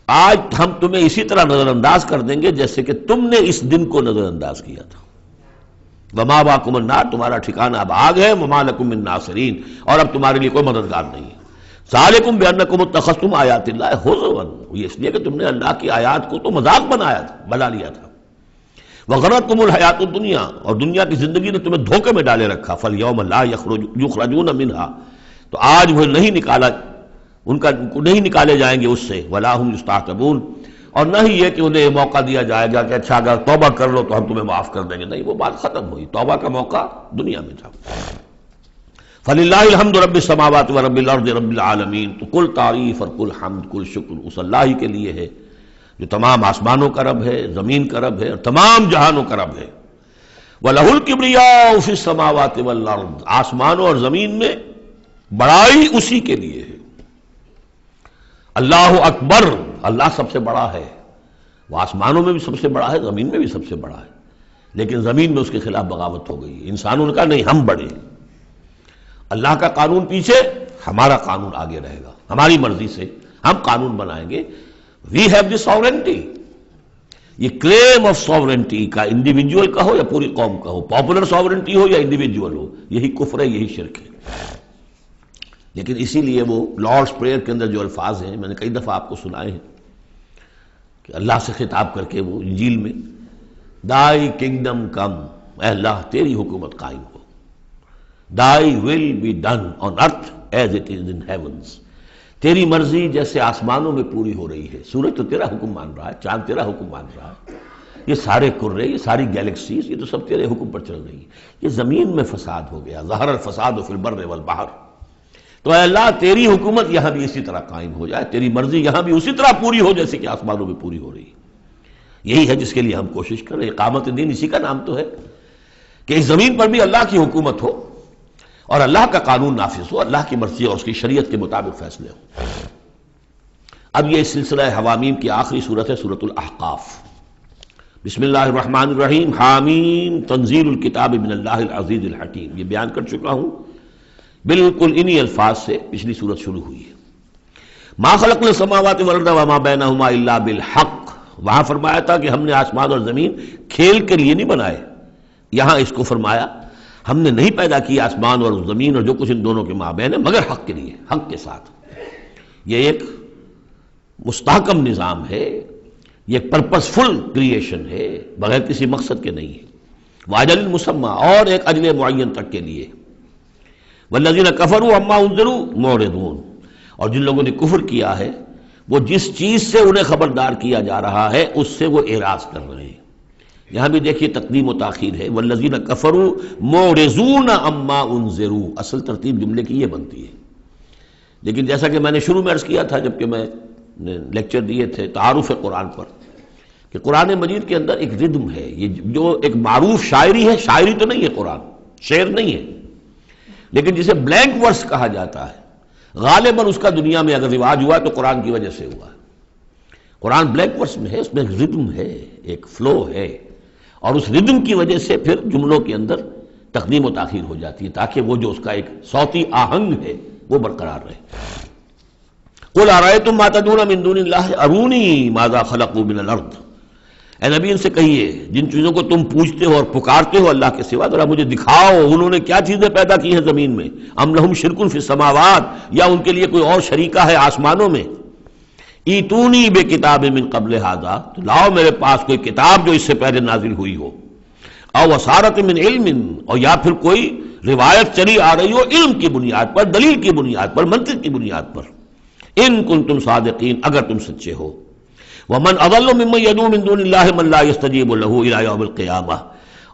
آج ہم تمہیں اسی طرح نظر انداز کر دیں گے جیسے کہ تم نے اس دن کو نظر انداز کیا تھا۔ وماواکم النار، تمہارا ٹھکانہ اب آگ ہے، وما لکم من ناصرین، اور اب تمہارے لیے کوئی مددگار نہیں ہے۔ ذالکم بانکم اتخذتم آیات اللہ ہزوا، یہ اس لیے کہ تم نے اللہ کی آیات کو تو مذاق بنا لیا تھا۔ وغرتکم الحیات الدنیا، اور دنیا کی زندگی نے تمہیں دھوکے میں ڈالے رکھا۔ فالیوم لا یخرجون منہا، تو آج وہ نہیں نکالے جائیں گے اس سے۔ ولا هم یستعتبون، اور نہ ہی یہ کہ انہیں موقع دیا جائے گا کہ اچھا اگر توبہ کر لو تو ہم تمہیں معاف کر دیں گے، نہیں، وہ بات ختم ہوئی، توبہ کا موقع دنیا میں تھا۔ فللہ الحمد رب السماوات ورب الارض رب العالمین، تو کل تعریف اور کل حمد کل شکر اس اللہ ہی کے لیے ہے جو تمام آسمانوں کا رب ہے، زمین کا رب ہے، اور تمام جہانوں کا رب ہے۔ وَلَهُ الْكِبْرِيَاءُ فِي السَّمَاوَاتِ وَالْأَرْضِ، آسمانوں اور زمین میں بڑائی اسی کے لیے ہے۔ اللہ اکبر، اللہ سب سے بڑا ہے، وہ آسمانوں میں بھی سب سے بڑا ہے، زمین میں بھی سب سے بڑا ہے، لیکن زمین میں اس کے خلاف بغاوت ہو گئی، انسانوں نے کہا نہیں ہم بڑے ہیں، اللہ کا قانون پیچھے، ہمارا قانون آگے رہے گا، ہماری مرضی سے ہم قانون بنائیں گے۔ وی ہیو دی ساورنٹی، یہ کلیم آف ساورنٹی کا انڈیویجول کا ہو یا پوری قوم کا ہو، پاپولر ساورنٹی ہو یا انڈیویجول ہو، یہی کفر ہے، یہی شرک ہے۔ لیکن اسی لیے وہ لارڈس پریئر کے اندر جو الفاظ ہیں، میں نے کئی دفعہ آپ کو سنائے ہیں کہ اللہ سے خطاب کر کے وہ انجیل میں دائی کنگڈم کم، اے اللہ تیری حکومت قائم ہو، thy will be done on earth as it is in heavens, تیری مرضی جیسے آسمانوں میں پوری ہو رہی ہے۔ سورج تو تیرا حکم مان رہا ہے، چاند تیرا حکم مان رہا ہے، یہ سارے کرے، یہ ساری گیلیکسیز، یہ تو سب تیرے حکم پر چل رہی ہے۔ یہ زمین میں فساد ہو گیا، ظہر الفساد فی البر والبحر، تو اے اللہ تیری حکومت یہاں بھی اسی طرح قائم ہو جائے، تیری مرضی یہاں بھی اسی طرح پوری ہو جیسے کہ آسمانوں میں پوری ہو رہی ہے۔ یہی ہے جس کے لیے ہم کوشش کریں، اقامت دین اسی کا نام تو ہے کہ اس زمین پر بھی اللہ کی حکومت ہو اور اللہ کا قانون نافذ ہو، اللہ کی مرضی اور اس کی شریعت کے مطابق فیصلے ہوں۔ اب یہ سلسلہ حوامیم کی آخری صورت ہے، سورۃ الاحقاف۔ بسم اللہ الرحمن الرحیم، حامیم تنزیل الکتاب من اللہ العزیز الحکیم، یہ بیان کر چکا ہوں، بالکل انہی الفاظ سے پچھلی صورت شروع ہوئی ہے۔ ما خلقنا السماوات والارض وما بینہما الا بالحق، وہاں فرمایا تھا کہ ہم نے آسمان اور زمین کھیل کے لیے نہیں بنائے، یہاں اس کو فرمایا ہم نے نہیں پیدا کی آسمان اور زمین اور جو کچھ ان دونوں کے مابین ہے مگر حق کے لیے، حق کے ساتھ۔ یہ ایک مستحکم نظام ہے، یہ ایک پرپسفل کریشن ہے، بغیر کسی مقصد کے نہیں ہے، واجل مسمى، اور ایک اجل معین تک کے لیے۔ والذین کفروا عما انذروا معرضون، اور جن لوگوں نے کفر کیا ہے وہ جس چیز سے انہیں خبردار کیا جا رہا ہے اس سے وہ اعراض کر رہے ہیں۔ یہاں بھی دیکھیے تقدیم و تاخیر ہے، والذین کفروا معرضون عما انذروا، اصل ترتیب جملے کی یہ بنتی ہے، لیکن جیسا کہ میں نے شروع میں عرض کیا تھا جبکہ میں نے لیکچر دیے تھے تعارف قرآن پر، کہ قرآن مجید کے اندر ایک ردم ہے، یہ جو ایک معروف شاعری ہے، شاعری تو نہیں ہے قرآن، شعر نہیں ہے، لیکن جسے بلینک ورس کہا جاتا ہے، غالباً اس کا دنیا میں اگر رواج ہوا تو قرآن کی وجہ سے ہوا ہے۔ قرآن بلینک ورس میں ہے، اس میں ایک ردم ہے، ایک فلو ہے، اور اس ردم کی وجہ سے پھر جملوں کے اندر تقدیم و تاخیر ہو جاتی ہے تاکہ وہ جو اس کا ایک صوتی آہنگ ہے وہ برقرار رہے۔ قل ارأیتم ما تدعون من دون اللہ ارونی ماذا خلقوا من الارض، اے نبی ان سے کہیے جن چیزوں کو تم پوچھتے ہو اور پکارتے ہو اللہ کے سوا، ذرا مجھے دکھاؤ انہوں نے کیا چیزیں پیدا کی ہیں زمین میں۔ ام لہم شرک فی السماوات، یا ان کے لیے کوئی اور شریکہ ہے آسمانوں میں۔ ایتونی بے کتاب من قبل ھذا، تو لاؤ میرے پاس کوئی کتاب جو اس سے پہلے نازل ہوئی ہو، او وصارت من علم، اور یا پھر کوئی روایت چلی آ رہی ہو علم کی بنیاد پر، دلیل کی بنیاد پر، منطق کی بنیاد پر، ان کنتم صادقین، اگر تم سچے ہو۔ ومن اضل ممن يدعو من دون اللہ من لا يستجیب له الى یوم القیامہ،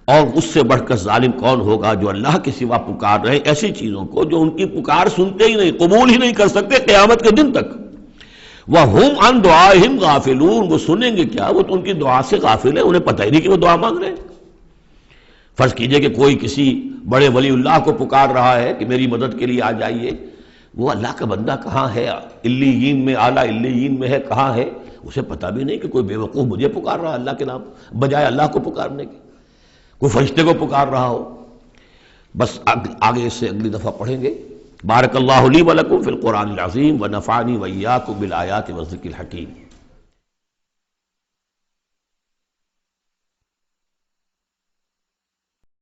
اور اس سے بڑھ کر ظالم کون ہوگا جو اللہ کے سوا پکار رہے ایسی چیزوں کو جو ان کی پکار سنتے ہی نہیں، قبول ہی نہیں کر سکتے قیامت کے دن تک۔ وَهُمْ عَنْ دُعَائِهِمْ غَافِلُونَ، وہ سنیں گے کیا، وہ تو ان کی دعا سے غافل ہیں، انہیں پتہ ہی نہیں کہ وہ دعا مانگ رہے ہیں۔ فرض کیجئے کہ کوئی کسی بڑے ولی اللہ کو پکار رہا ہے کہ میری مدد کے لیے آ جائیے، وہ اللہ کا بندہ کہاں ہے، علیین میں، اعلیٰ علیین میں ہے، کہاں ہے، اسے پتہ بھی نہیں کہ کوئی بے وقوف مجھے پکار رہا اللہ کے نام بجائے اللہ کو پکارنے کے، کوئی فرشتے کو پکار رہا ہو۔ بس آگے اس سے اگلی دفعہ پڑھیں گے۔ بارک اللہ لی ولکم فی القرآن العظیم ونفعنی وإیاکم بالآیات والذکر الحکیم۔